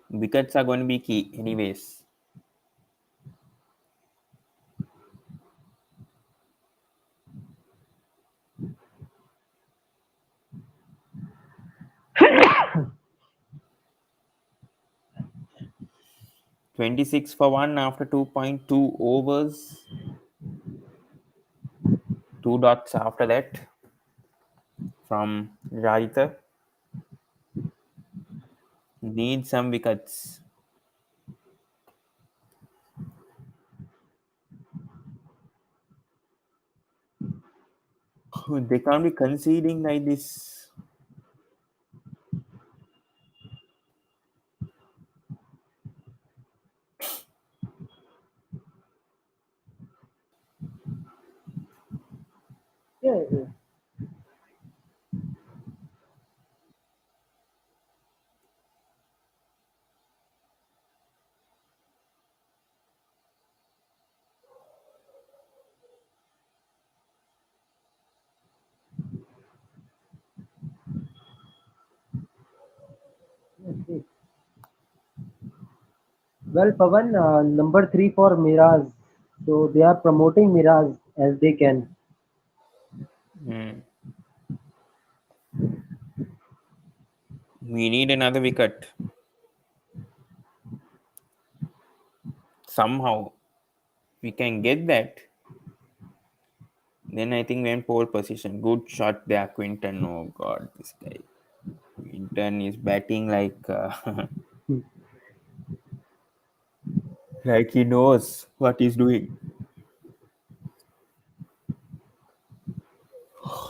A: Wickets are going to be key, anyways.
B: Yes,
A: 26 for 1 after 2.2 overs. 2 dots after that from Rajitha. Need some wickets. They can't be conceding like this.
B: yes. Yes. Well, Pavan, number three for Miraz. So they are promoting Miraz as they can.
A: Hmm. We need another wicket. Somehow we can get that. Then I think we're in pole position. Good shot there, Quinton. Oh God, this guy. Quinton is batting like
B: Hmm.
A: like he knows what he's doing.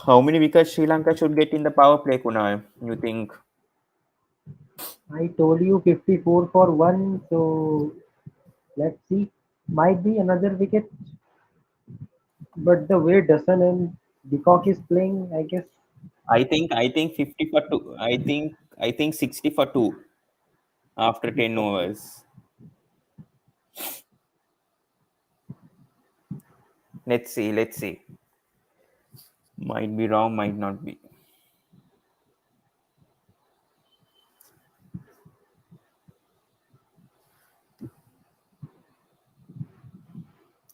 A: How many wickets Sri Lanka should get in the power play, Kunal? You think?
B: I told you 54 for one. So let's see. Might be another wicket. But the way Dustin and Decock is playing, I guess.
A: I think 50 for two. I think 60 for two after 10
B: Okay.
A: overs. Let's see. Let's see. Might be wrong, might not be.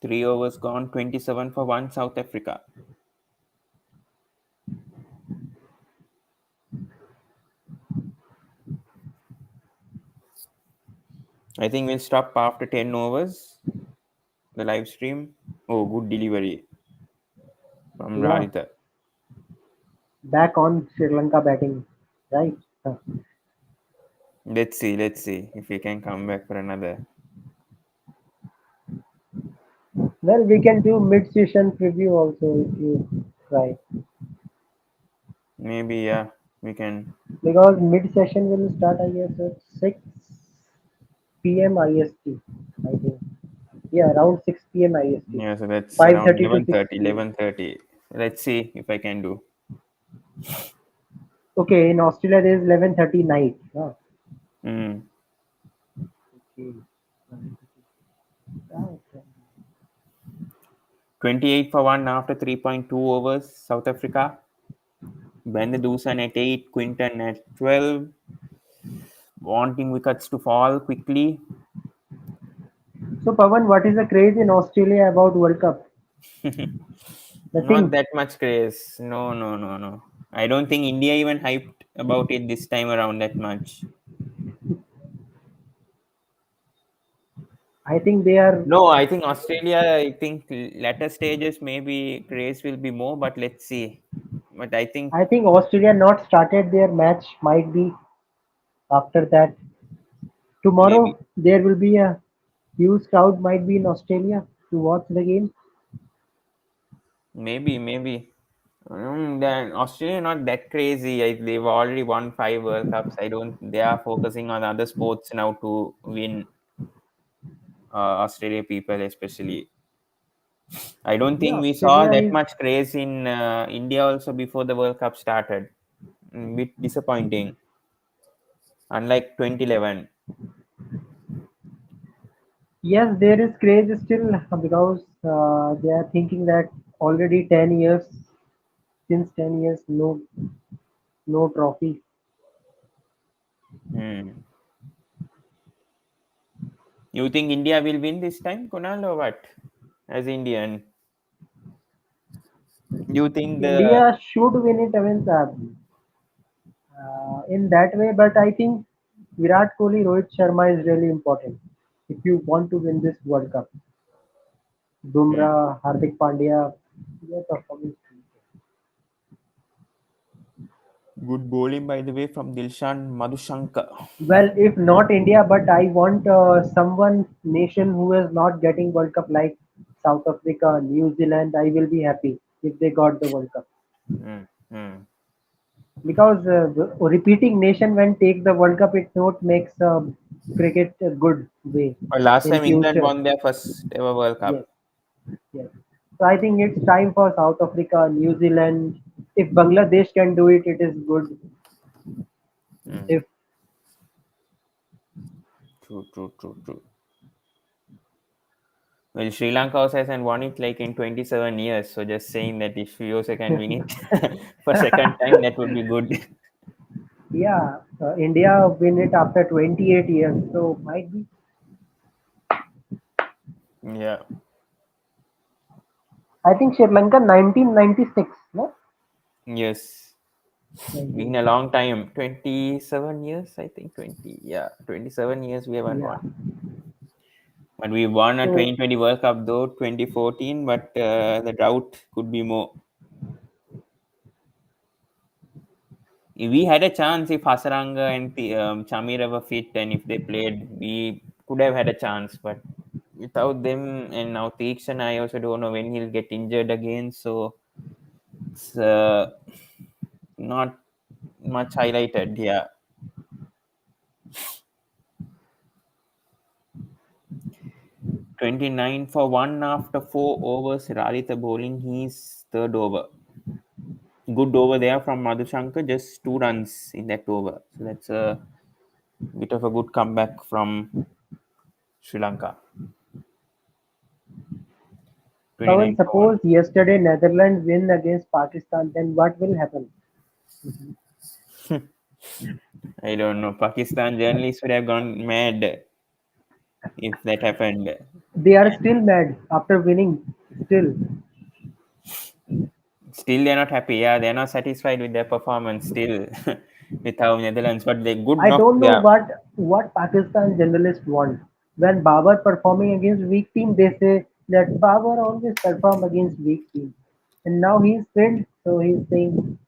A: Three overs gone, 27 for one, South Africa. I think we'll stop after 10 overs. The live stream. Oh, good delivery from
B: Yeah,
A: Radhika.
B: back on Sri Lanka batting, right?
A: Let's see. Let's see if we can come back for another.
B: Well, we can do mid-session preview also if you try,
A: Maybe, yeah, we can.
B: because mid-session will start, I guess, at 6 p.m. IST. I think. Yeah, around 6 p.m. IST.
A: Yeah, so that's around
B: 5:30 to
A: 11:30.
B: 6 p.m.
A: 11:30. Let's see if I can do.
B: Okay, in Australia there is 11:30 night.
A: Mm.
B: Okay. Right.
A: 28 for one after 3.2 overs, South Africa. Ben Dusan at 8, Quinton at 12. Wanting wickets to fall quickly.
B: So, Pawan, what is the craze in Australia about World Cup?
A: Not
B: Nothing.
A: that much craze. No, no, no, no. I don't think India even hyped about it this time around that much.
B: I think they are.
A: No, I think Australia, I think latter stages maybe craze will be more, but let's see. But I think
B: I think Australia not started their match. Might be after that.
A: maybe,
B: Tomorrow there will be a huge crowd. Might be in Australia to watch the game.
A: maybe. Then Australia not that crazy. They've already won 5 World Cups. I don't. They are focusing on other sports now to win. Australia people especially. I don't
B: Yeah,
A: think we saw
B: Australia
A: that
B: is.
A: much craze in India also before the World Cup started. Bit disappointing. Unlike 2011.
B: Yes, there is craze still because they are thinking that already 10 years, since 10 years, no trophy.
A: Hmm. You think India will win this time, Kunal, or what? As Indian, you think the
B: India should win it. I mean, in that way, but I think Virat Kohli, Rohit Sharma is really important if you want to win this World Cup.
A: hmm,
B: Bumrah, Hardik Pandya, their performance.
A: good bowling by the way from Dilshan Madhushankar.
B: Well, if not India, but I want someone nation who is not getting World Cup like South Africa, New Zealand. I will be happy if they got the World Cup
A: Hmm, hmm.
B: because repeating nation when take the World Cup, it not makes cricket a good way
A: Last
B: in
A: time England
B: future.
A: won their first ever World
B: Yes,
A: Cup.
B: yes. So I think it's time for South Africa, New Zealand. If Bangladesh can do it, it is good.
A: Hmm.
B: If
A: True, true, true, true. Well, Sri Lanka also hasn't won it like in 27 years. So just saying that if we also can win it for second time, that would be good.
B: yeah, India win it after 28 years, so might be.
A: Yeah.
B: I think Sri Lanka 1996, no?
A: Yes. Been a
B: 1996.
A: long time. 27 years, I think. 20. Yeah. 27 years we haven't
B: Yeah.
A: won. But we won a
B: So
A: 2020 World Cup though, 2014. But the drought could be more. We had a chance if Hasaranga and Chamira were fit and if they played, we could have had a chance. But without them and now Teakshan, I also don't know when he'll get injured again. So it's not much highlighted. Yeah. 29 for one after 4 overs. Radhita bowling his third over. Good over there from Madhushankar, just 2 runs in that over. So that's a bit of a good comeback from Sri Lanka.
B: Pawan,
A: 29 for 1.
B: suppose yesterday Netherlands win against Pakistan, then what will happen?
A: I don't know. Pakistan journalists would have gone mad if that happened.
B: They are still mad after winning. Still,
A: Still, they're not happy. Yeah, they're not satisfied with their performance still with how Netherlands, but they good
B: I
A: knock.
B: don't know
A: Yeah.
B: what Pakistan journalists want. When Babar performing against weak team, they say that Babar always perform against weak team, and now he's failed, so he's saying,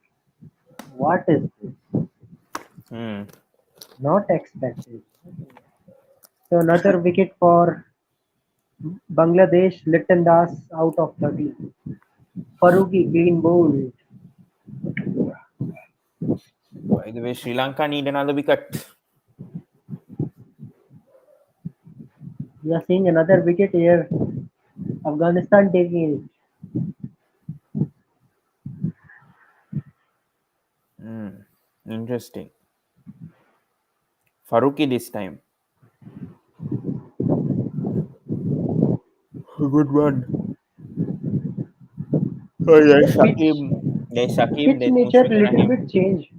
B: "What is this?
A: Hmm.
B: Not expected." So another wicket for Bangladesh. Litton Das out of 30. Faruqi clean bowled.
A: By the way, Sri Lanka need another wicket.
B: We are seeing another wicket here. Afghanistan taking it.
A: Hmm. Interesting. Faruqi this time. Good one. Oh,
B: Yes,
A: There's Shakib,
B: pitch
A: there's
B: nature
A: Mushfiqur
B: little
A: Rahim.
B: bit change.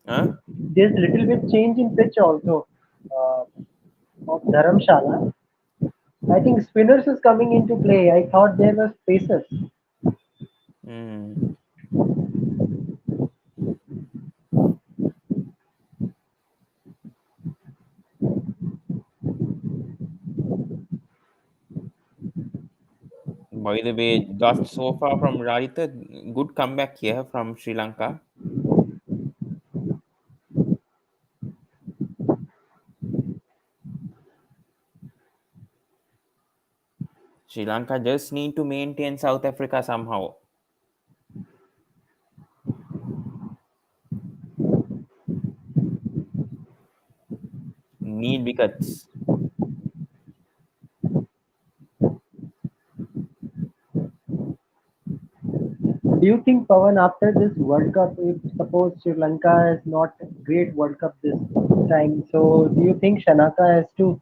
A: Huh?
B: There's little bit change in pitch also. Uh, of Dharamshala. I think spinners is coming into play. I thought there was pacers.
A: Hmm. By the way, just so far from Raditha, good comeback here from Sri Lanka. Sri Lanka just need to maintain South Africa somehow. Need wickets.
B: Do you think, Pawan, after this World Cup, if suppose Sri Lanka is not great World Cup this time, so do you think Shanaka has to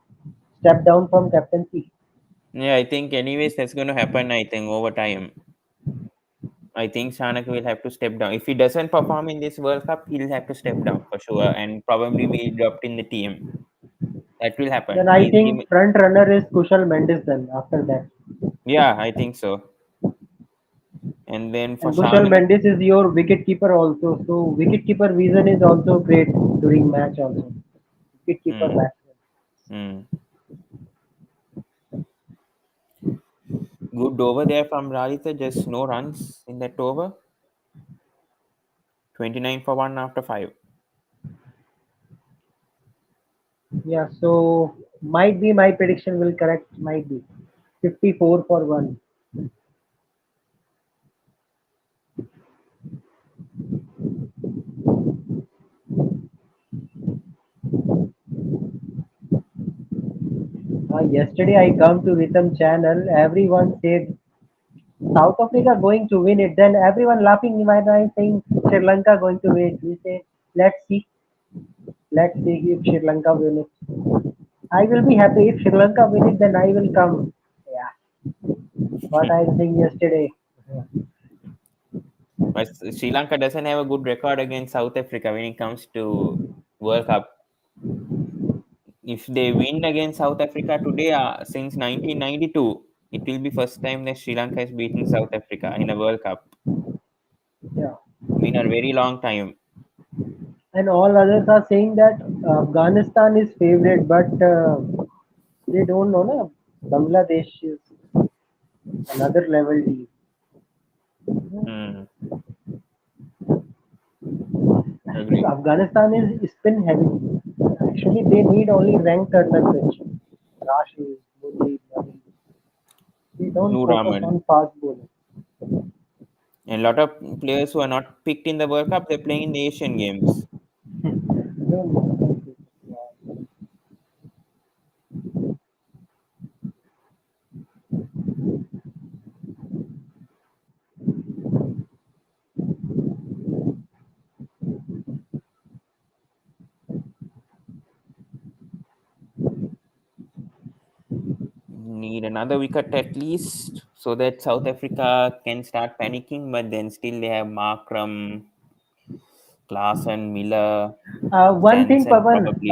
B: step down from captaincy?
A: Yeah, I think anyways that's going to happen. I think over time. I think Sanak will have to step down. If he doesn't perform in this World Cup, he'll have to step down for sure, and probably be dropped in the team. That will
B: Then
A: happen.
B: I think front runner is Kushal Mendes. Then after that,
A: Yeah, I think so. And then for
B: and Kushal
A: Shanaka,
B: Mendes is your wicket keeper also. So wicket keeper vision is also great during match also. Wicket keeper
A: hmm,
B: batsman.
A: hmm. Good over there from Raditha, just no runs in that over. 29 for 1 after 5.
B: Yeah, so might be my prediction will correct. Might be 54 for one. Yesterday I come to Rhythm channel. Everyone said South Africa going to win it. Then everyone laughing in my mind saying Sri Lanka going to win it. We say let's see if Sri Lanka win it. I will be happy if Sri Lanka win it. Then I will come. Yeah, what I think yesterday.
A: But Sri Lanka doesn't have a good record against South Africa when it comes to World Cup. If they win against South Africa today, since 1992, it will be first time that Sri Lanka is beating South Africa in a World Cup.
B: Yeah,
A: Been a very long time.
B: and all others are saying that Afghanistan is favorite, but they don't know. Na? Bangladesh is another level team.
A: Hmm. Agree.
B: Afghanistan is spin heavy. Actually, they need only rank turner pitch. Rashid, Murli, Nabi. They don't
A: Noor
B: focus
A: Ahmed.
B: on fast bowling.
A: And a lot of players who are not picked in the World Cup, they're playing in the Asian Games.
B: Don't
A: Need another wicket at least so that South Africa can start panicking, but then still they have Markram, Klaasen, Miller,
B: One thing,
A: Jansen
B: Pavan,
A: probably.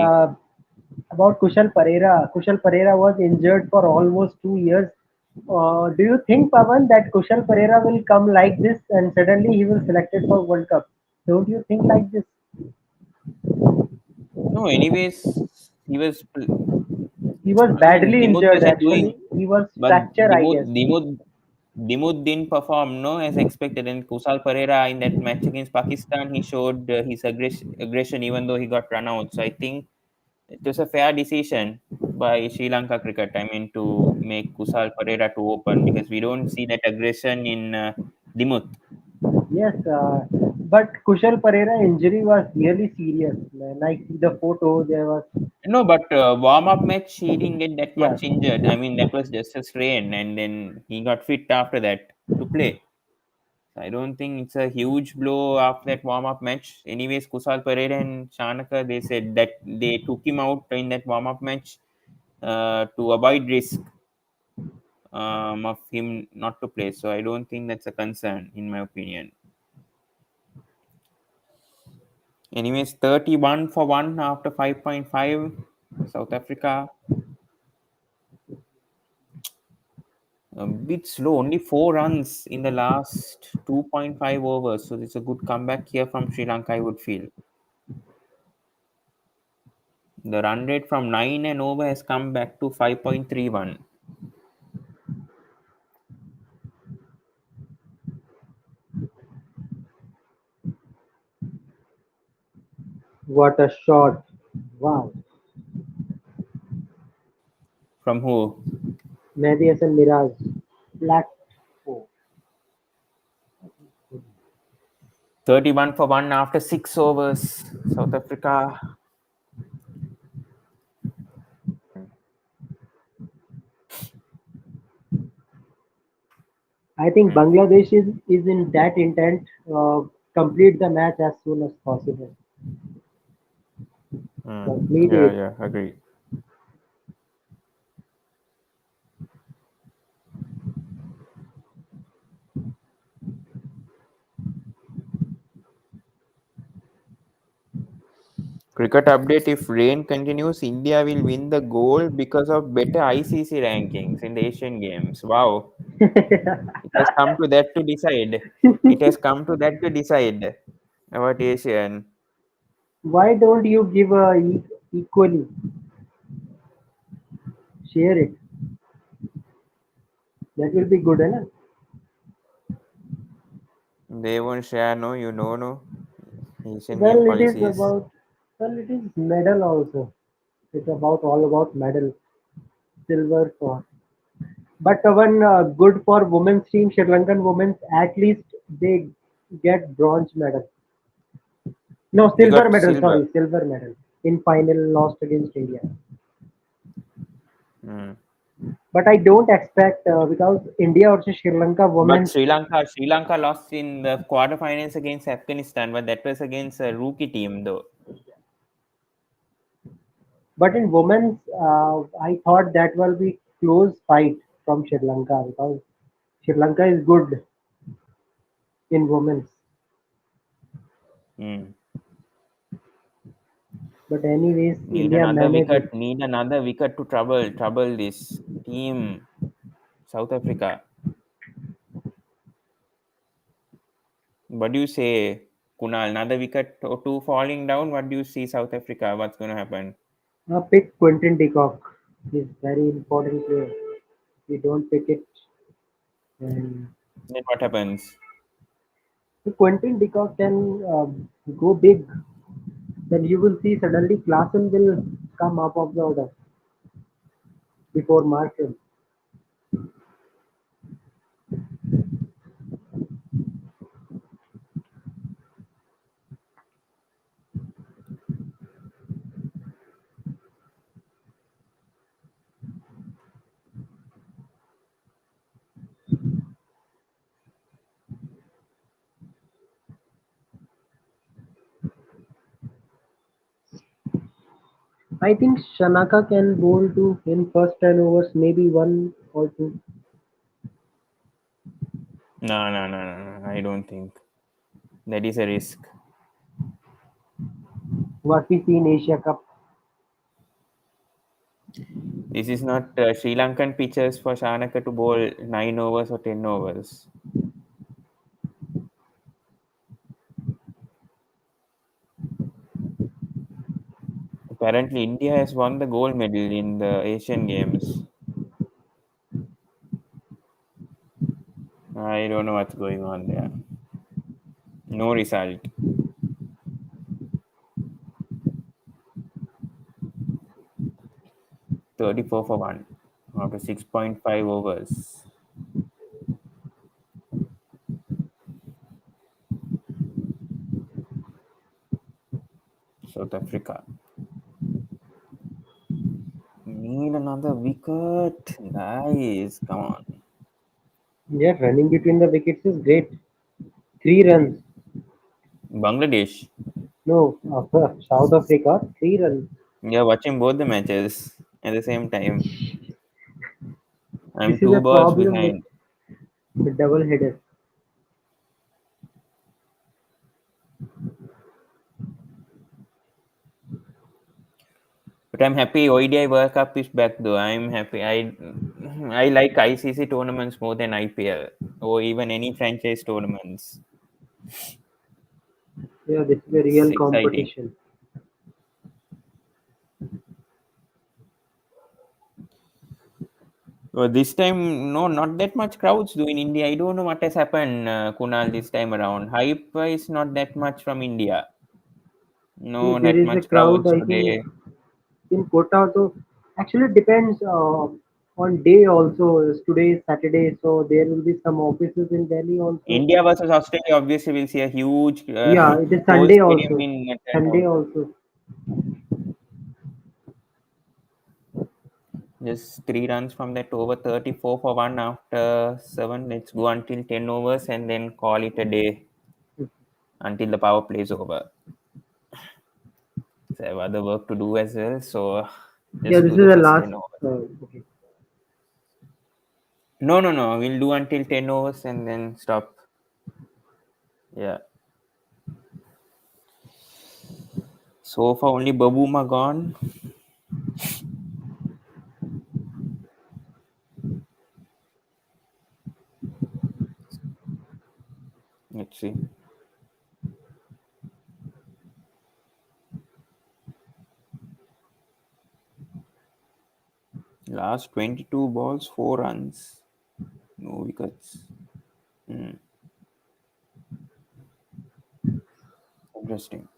B: about Kushal Pereira. Kushal Pereira was injured for almost 2 years. Do you think, Pavan, that Kushal Pereira will come like this and suddenly he will selected for World Cup? Don't you think like this?
A: No, anyways, he was.
B: He was
A: I mean,
B: badly
A: Dimuth
B: injured
A: was doing,
B: actually. He was
A: but
B: fracture, I
A: Dimuth,
B: guess.
A: Dimuth, Dimuth didn't perform no as expected. And Kusal Pereira in that match against Pakistan, he showed his aggression even though he got run out. So I think it was a fair decision by Sri Lanka cricket. I mean, to make Kusal Pereira to open because we don't see that aggression in Dimuth.
B: Yes, but Kushal Pereira injury was really serious. When I see the photo, there was
A: No, but warm up match he didn't get that
B: yeah.
A: much injured. I mean, that was just a strain, and then he got fit after that to play. I don't think it's a huge blow after that warm up match. Anyways, Kusal Pereira and Chanaka, they said that they took him out in that warm up match to avoid risk of him not to play. So I don't think that's a concern, in my opinion. Anyways, 31 for 1 after 5.5. South Africa, a bit slow, only 4 runs in the last 2.5 overs. So it's a good comeback here from Sri Lanka, I would feel. The run rate from 9 and over has come back to 5.31.
B: What a shot! Wow.
A: From who?
B: Mehdi Hassan Miraj. Black. Oh.
A: 31 for 1 after 6 overs. South Africa.
B: I think
A: Mm,
B: Bangladesh is in that intent. Complete the match as soon as possible. Complete
A: yeah,
B: it.
A: yeah, agree. Cricket update: if rain continues, India will win the gold because of better ICC rankings in the Asian Games. Wow. It has come to that to decide. It has come to that to decide about Asian.
B: Why don't you give equally? Share it. That will be good, enough.
A: They won't share, no, you know, no. Asian game
B: Well, it is
A: policies.
B: about. Well, it is medal also. It's about all about medal, silver for. But one good for women's team, Sri Lankan women's, at least they get bronze medal. No,
A: They
B: silver
A: got
B: medal.
A: silver.
B: Sorry, silver medal in final lost against India.
A: Mm.
B: But I don't expect because India versus Sri Lanka
A: But
B: women's.
A: Sri Lanka lost in the quarterfinals against Afghanistan, but that was against a rookie team, though.
B: But in women's, I thought that will be close fight from Sri Lanka because Sri Lanka is good in women's.
A: Mm.
B: But anyways,
A: Need
B: India
A: another
B: managed it.
A: wicket. Need another wicket to trouble this team, South Africa. What do you say, Kunal? Another wicket or two falling down. What do you see, South Africa? What's going to happen?
B: Pick Quentin de Kock. He's very important player. We don't pick it. And
A: Then what happens?
B: Quentin de Kock can go big. Then you will see suddenly Klaasen will come up of the order before Marshall. I think Shanaka can bowl to in first 10 overs, maybe one or two.
A: No, no, no, no, no. I don't think that is a risk.
B: What we see in Asia Cup.
A: This is not Sri Lankan pitchers for Shanaka to bowl 9 overs or 10 overs. Apparently, India has won the gold medal in the Asian Games. I don't know what's going on there. No result. 34 for 1 after 6.5 overs. South Africa. Need another wicket. Guys, come on.
B: Yeah, running between the wickets is great. 3 runs.
A: Bangladesh.
B: No, South Africa, 3 runs.
A: Yeah, watching both the matches at the same time. I'm
B: This is
A: two
B: a
A: balls
B: problem with
A: behind.
B: the double header.
A: But I'm happy ODI World Cup is back though. I'm happy. I like ICC tournaments more than IPL or even any franchise tournaments.
B: Yeah, this is a
A: It's
B: real
A: exciting.
B: competition.
A: Well, this time, no, not that much crowds do in India. I don't know what has happened, Kunal, this time around. Hype is not that much from India.
B: Yeah,
A: No,
B: there
A: that
B: is a
A: much
B: crowd,
A: crowds
B: I think,
A: today.
B: in Kota. So actually, it depends on day also. Today is Saturday, so there will be some offices in Delhi also.
A: India versus Australia, obviously, we'll see a huge
B: Yeah, it is
A: whole
B: Sunday
A: stadium
B: also.
A: in
B: Sunday
A: attendance.
B: also.
A: Just 3 runs from that over 34 for 1 after 7. Let's go until 10 overs and then call it a day until the power play is over. So I have other work to do as well. So
B: Yeah,
A: just
B: this
A: do
B: is
A: the
B: the
A: first
B: last.
A: 10 overs.
B: Okay.
A: No, no, no. We'll do until 10 overs and then stop. Yeah. So far, only Babuma gone. Let's see. Last 22 balls, 4 runs. No wickets. Hmm. Interesting.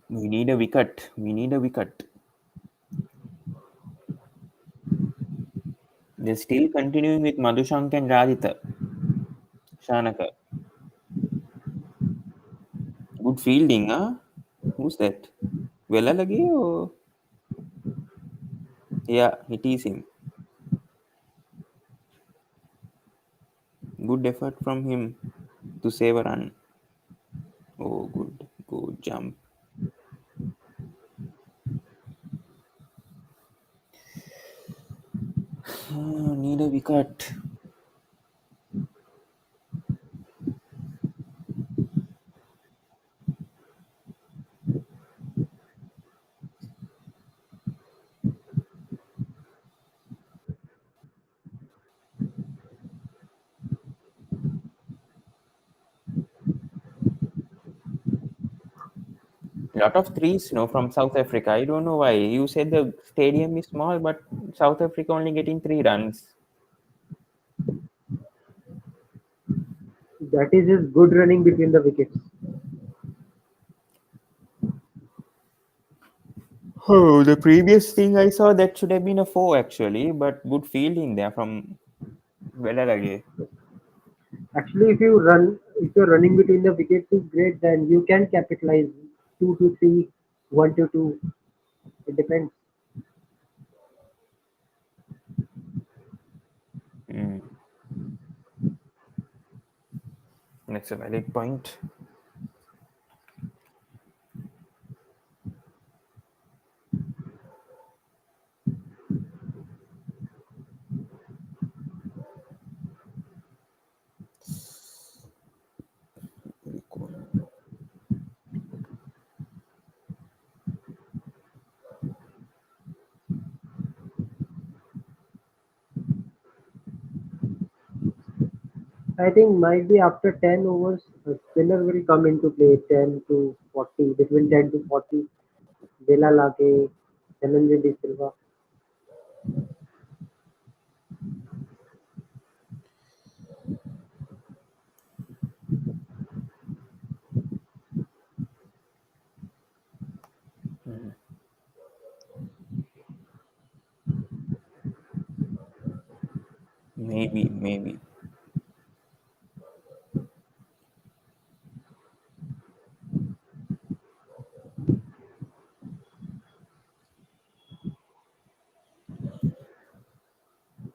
A: We need a wicket. We need a wicket. They're still continuing with Madhushank and Radhita. Shanaka. Good fielding, huh? Who's that? Velalagi or yeah, it is him. Good effort from him to save a run. Oh, good. Good jump. Need a wicket. Lot of threes, from South Africa. I don't know why. You said the stadium is small, but South Africa only getting 3 runs.
B: That is his good running between the wickets.
A: Oh, the previous thing I saw that should have been a 4 actually, but good fielding there from Velalagi.
B: Actually, if you're running between the wickets is great, then you can capitalize 2 to 3, 1 to 2. It depends.
A: Mm, that's a valid point.
B: I think might be after 10 overs, a spinner will come into play 10 to 40, between 10 to 40. Vela Lage, Dhananjay De Silva.
A: Mm, maybe, maybe.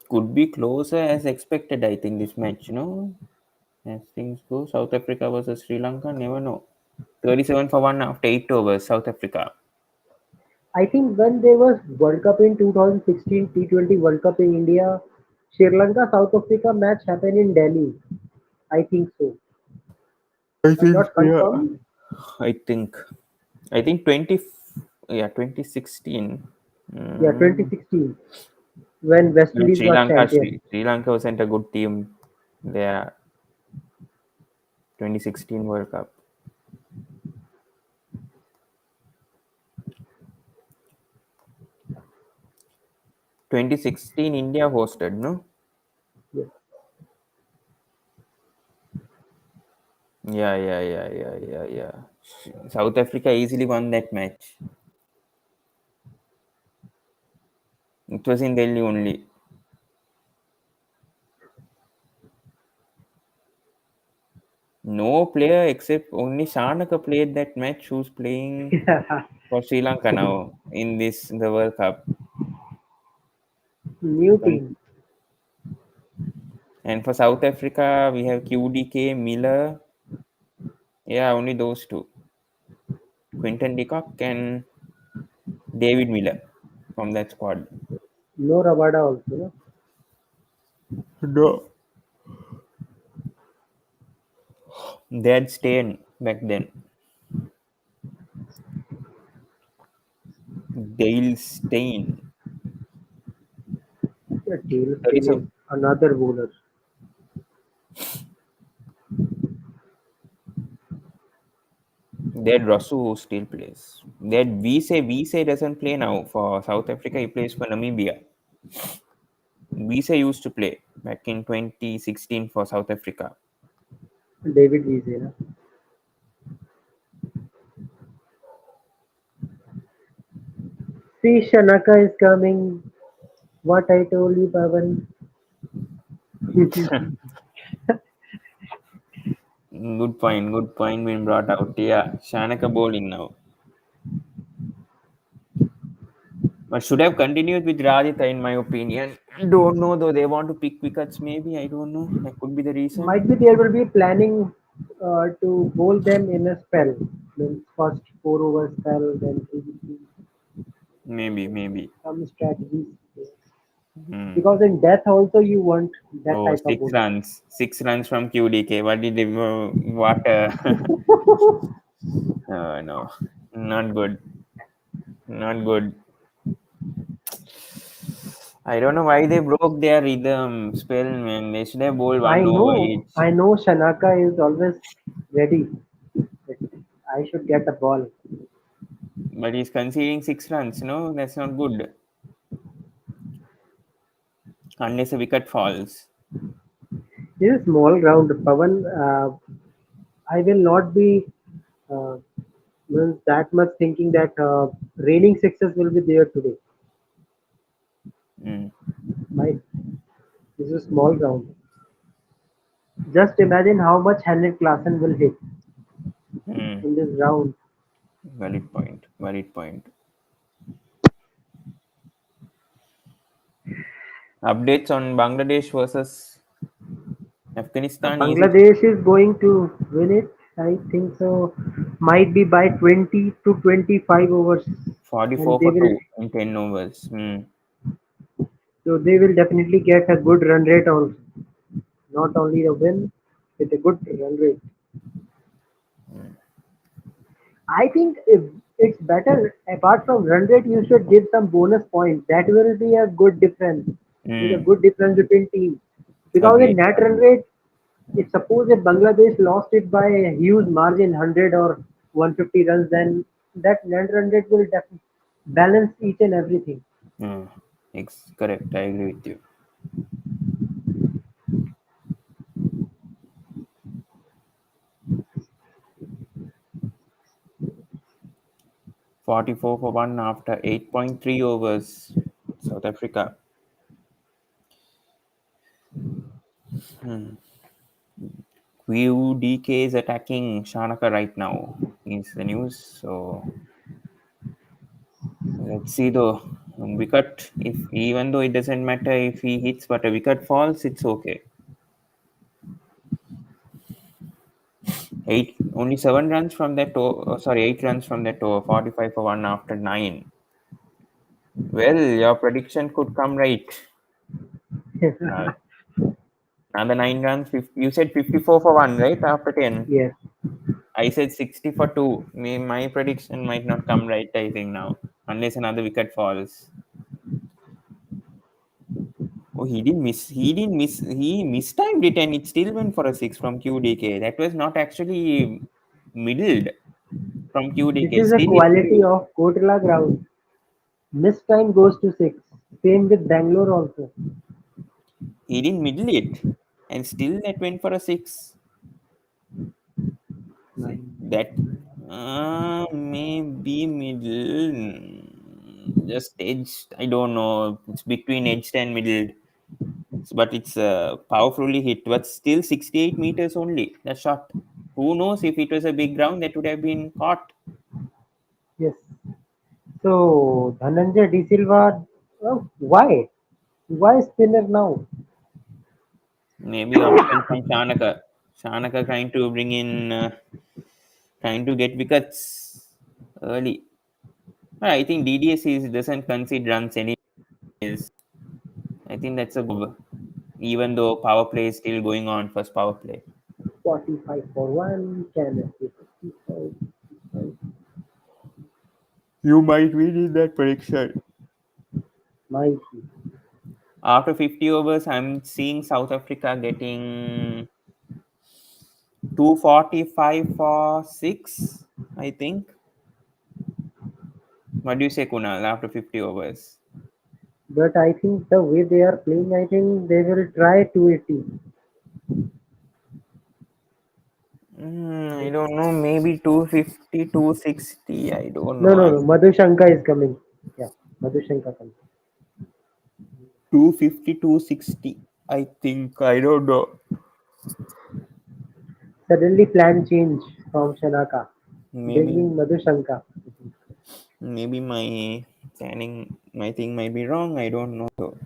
A: Could be closer as expected, I think, this match, as things go. South Africa versus Sri Lanka, never know. 37 for 1 after 8 overs, South Africa.
B: I think when there was World Cup in 2016, T20 World Cup in India, Sri Lanka South Africa match happened in Delhi. I think so.
A: I
B: I'm
A: think,
B: not
A: yeah.
B: confirmed.
A: I think. I think yeah, 2016.
B: Yeah,
A: Mm,
B: 2016 when West
A: when
B: Indies was champion.
A: Sri Lanka wasn't a good team there. 2016 World Cup. 2016 India hosted, no?
B: Yes.
A: Yeah. South Africa easily won that match. It was in Delhi only. No player except only Shanaka played that match who's playing for Sri Lanka now in the World Cup.
B: New
A: And
B: team.
A: and for South Africa we have QDK, Miller. Yeah, only those two. Quinton de Kock and David Miller from that squad.
B: No Rabada also. No?
A: No. They had Stain back then. Dale Stain.
B: Yeah, Tail
A: There is
B: Spin
A: a
B: is another bowler.
A: That Rasu who still plays. That Vise doesn't play now for South Africa. He plays for Namibia. Vise used to play back in 2016 for South Africa.
B: David Wiese. No? See, Shanaka is coming. What I told you, Pavan.
A: Good point being brought out. Yeah, Shanaka bowling now. But should have continued with Radhita in my opinion. Don't know though. They want to pick wickets. Maybe I don't know. That could be the reason.
B: Might be there will be planning to bowl them in a spell. Means first 4 over spell, then 3
A: Maybe.
B: some strategies.
A: Hmm.
B: Because in death also you want that
A: Oh,
B: type of
A: six
B: bowling.
A: runs. 6 runs from QDK. What did they? What? No, not good. Not good. I don't know why they broke their rhythm spell, man. They should have bowled one over each.
B: I know Shanaka is always ready. But I should get a ball.
A: But he's conceding 6 runs. No, that's not good. Unless a wicket falls.
B: This is small ground, Pavan. I will not be uh, means that much thinking that raining sixes will be there today.
A: Mm.
B: My This is small ground. Just imagine how much Henrik Klassen will hit
A: Mm.
B: in this round.
A: Valid point. Valid point. Updates on Bangladesh versus Afghanistan. Easy.
B: Bangladesh is going to win it. I think so. Might be by 20 to 25 overs, and
A: 44
B: they
A: for
B: will
A: 2 in 10 overs. Mm.
B: definitely get a good run rate also. Not only a win, with a good run rate. I think if it's better apart from run rate, you should give some bonus points. That will be a good difference. There's a
A: Mm.
B: good difference between teams because in
A: Agreed.
B: net run
A: Agreed.
B: rate If suppose if Bangladesh lost it by a huge margin, 100 or 150 runs, then that 900 will balance each and everything.
A: Hmm. Correct. I agree with you. 44 for 1 after 8.3 overs. South Africa. Hmm. QDK is attacking Shanaka right now. Is the news. So let's see though. Wicket, if even though it doesn't matter if he hits, but a wicket falls, it's okay. Only 7 runs from that. Sorry, 8 runs from that over. 45 for 1 after 9. Well, your prediction could come right. Uh, another 9 runs. You said 54 for 1, right? After 10.
B: Yes,
A: I said 60 for 2. My prediction might not come right, I think, now. Unless another wicket falls. Oh, he didn't miss. He didn't miss. He mistimed it and it still went for a 6 from QDK. That was not actually middled from
B: this
A: QDK.
B: is a
A: Still, it
B: quality of Kotla ground. Miss time goes to six. Same with Bangalore also.
A: he didn't middle it. And still, that went for a 6. See, that maybe middle. Just edged. I don't know. It's between edged and middled. But it's powerfully hit. But still 68 meters only. The shot. Who knows if it was a big ground that would have been caught.
B: Yes. So Dhananjay De Silva, why? Why spinner now?
A: Maybe option from Shanaka. Shanaka trying to bring in, trying to get wickets early. But I think DDS doesn't concede runs anyways. I think that's a good, even though power play is still going on, first power play.
B: 45 for 1, can escape 55, 55,
A: You might win in that prediction.
B: might be.
A: After 50 overs, I'm seeing South Africa getting 245 for 6, I think. What do you say, Kunal, after 50 overs?
B: But I think the way they are playing, I think they will try 280.
A: I don't know, maybe 250, 260. I don't
B: No,
A: know.
B: no, no. Madhushanka is coming. Yeah, Madhushanka coming.
A: 250, 260. I think. I don't know.
B: Suddenly plan change from Shanaka,
A: Maybe
B: bringing Madhushanka.
A: maybe my thing might be wrong. I don't know. So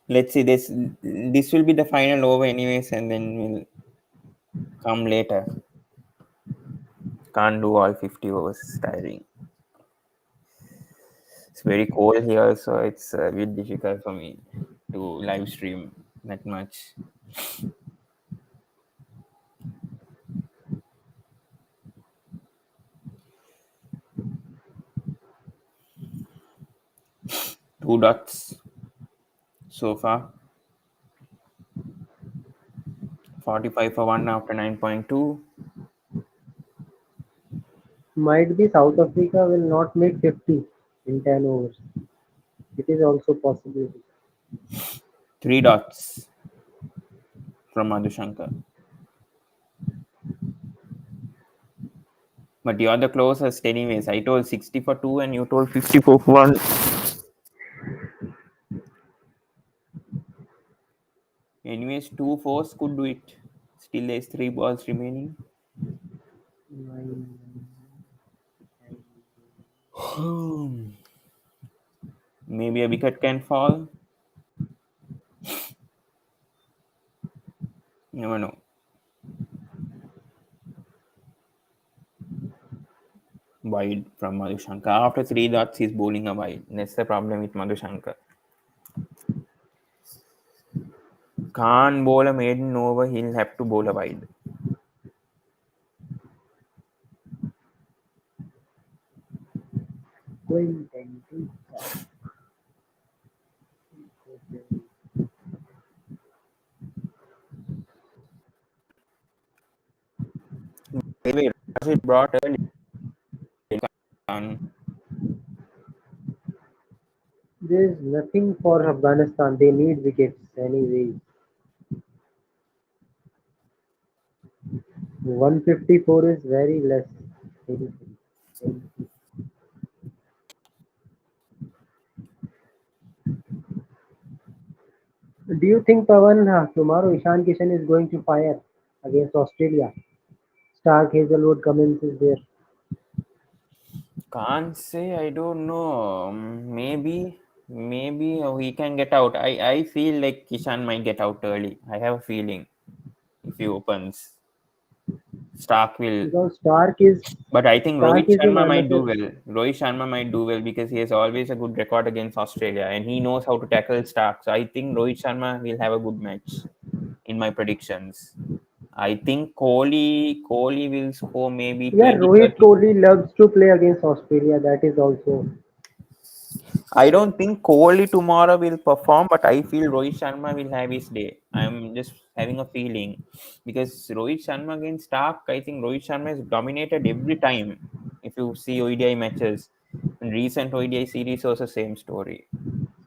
A: let's see. This will be the final over anyways, and then we'll come later. Can't do all 50 overs. It's tiring. It's very cold here, so it's a bit difficult for me to live stream that much. Two dots so far. 45 for 1 after 9.2.
B: Might be South Africa will not make 50 in 10 overs. It is also possibility.
A: 3 dots from Madhushankar. But you're the closest, anyways. I told 60 for 2 and you told 54 for 1. Anyways, 2 fours could do it. Still, there's 3 balls remaining.
B: Nine,
A: Maybe a wicket can fall. Never know. Wide from Madhushankar. After 3 dots, he's bowling a wide. That's the problem with Madhushankar. Can't bowl a maiden over, he'll have to bowl a wide.
B: Quinten,
A: Anyway, Rashid brought early. And
B: There's nothing for Afghanistan. They need wickets anyways. 154 is very less. Very, very. Do you think, Pawan, tomorrow Ishan Kishan is going to fire against Australia? Stark Hazelwood commences there.
A: can't say. I don't know. Maybe he can get out. I feel like Kishan might get out early. I have a feeling if he opens, Stark will.
B: Because
A: But I think
B: Stark
A: Rohit
B: is in
A: Sharma might do
B: amateur.
A: well. Rohit Sharma might do well because he has always a good record against Australia and he knows how to tackle Stark. So I think Rohit Sharma will have a good match in my predictions. I think Kohli will score maybe
B: Yeah,
A: 20,
B: Rohit
A: 30.
B: Kohli loves to play against Australia. That is also.
A: I don't think Kohli tomorrow will perform, but I feel Rohit Sharma will have his day. I'm just having a feeling because Rohit Sharma against Stark, I think Rohit Sharma has dominated every time. If you see ODI matches, in recent ODI series, also same story.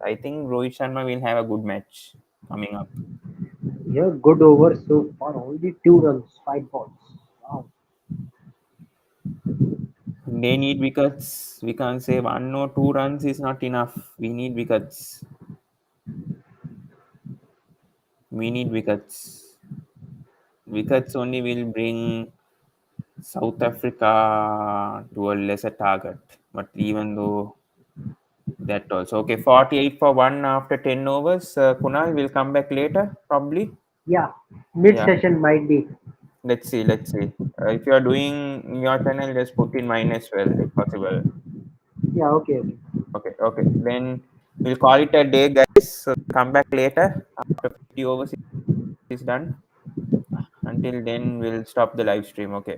A: I think Rohit Sharma will have a good match coming up.
B: Yeah, good over so far. Only 2 runs, 5 balls. Wow.
A: They need wickets. We can't say 1 or 2 runs is not enough. We need wickets. We need wickets. Wickets only will bring South Africa to a lesser target. But even though that also okay, 48 for one after 10 overs. Kunal will come back later, probably.
B: Yeah,
A: Yeah,
B: mid-session might be.
A: let's see. Let's see. If you are doing your channel, just put in mine as well, if possible.
B: Yeah, okay, okay.
A: Okay. Then we'll call it a day, guys. So come back later after 50 overs is done. Until then, we'll stop the live stream. Okay.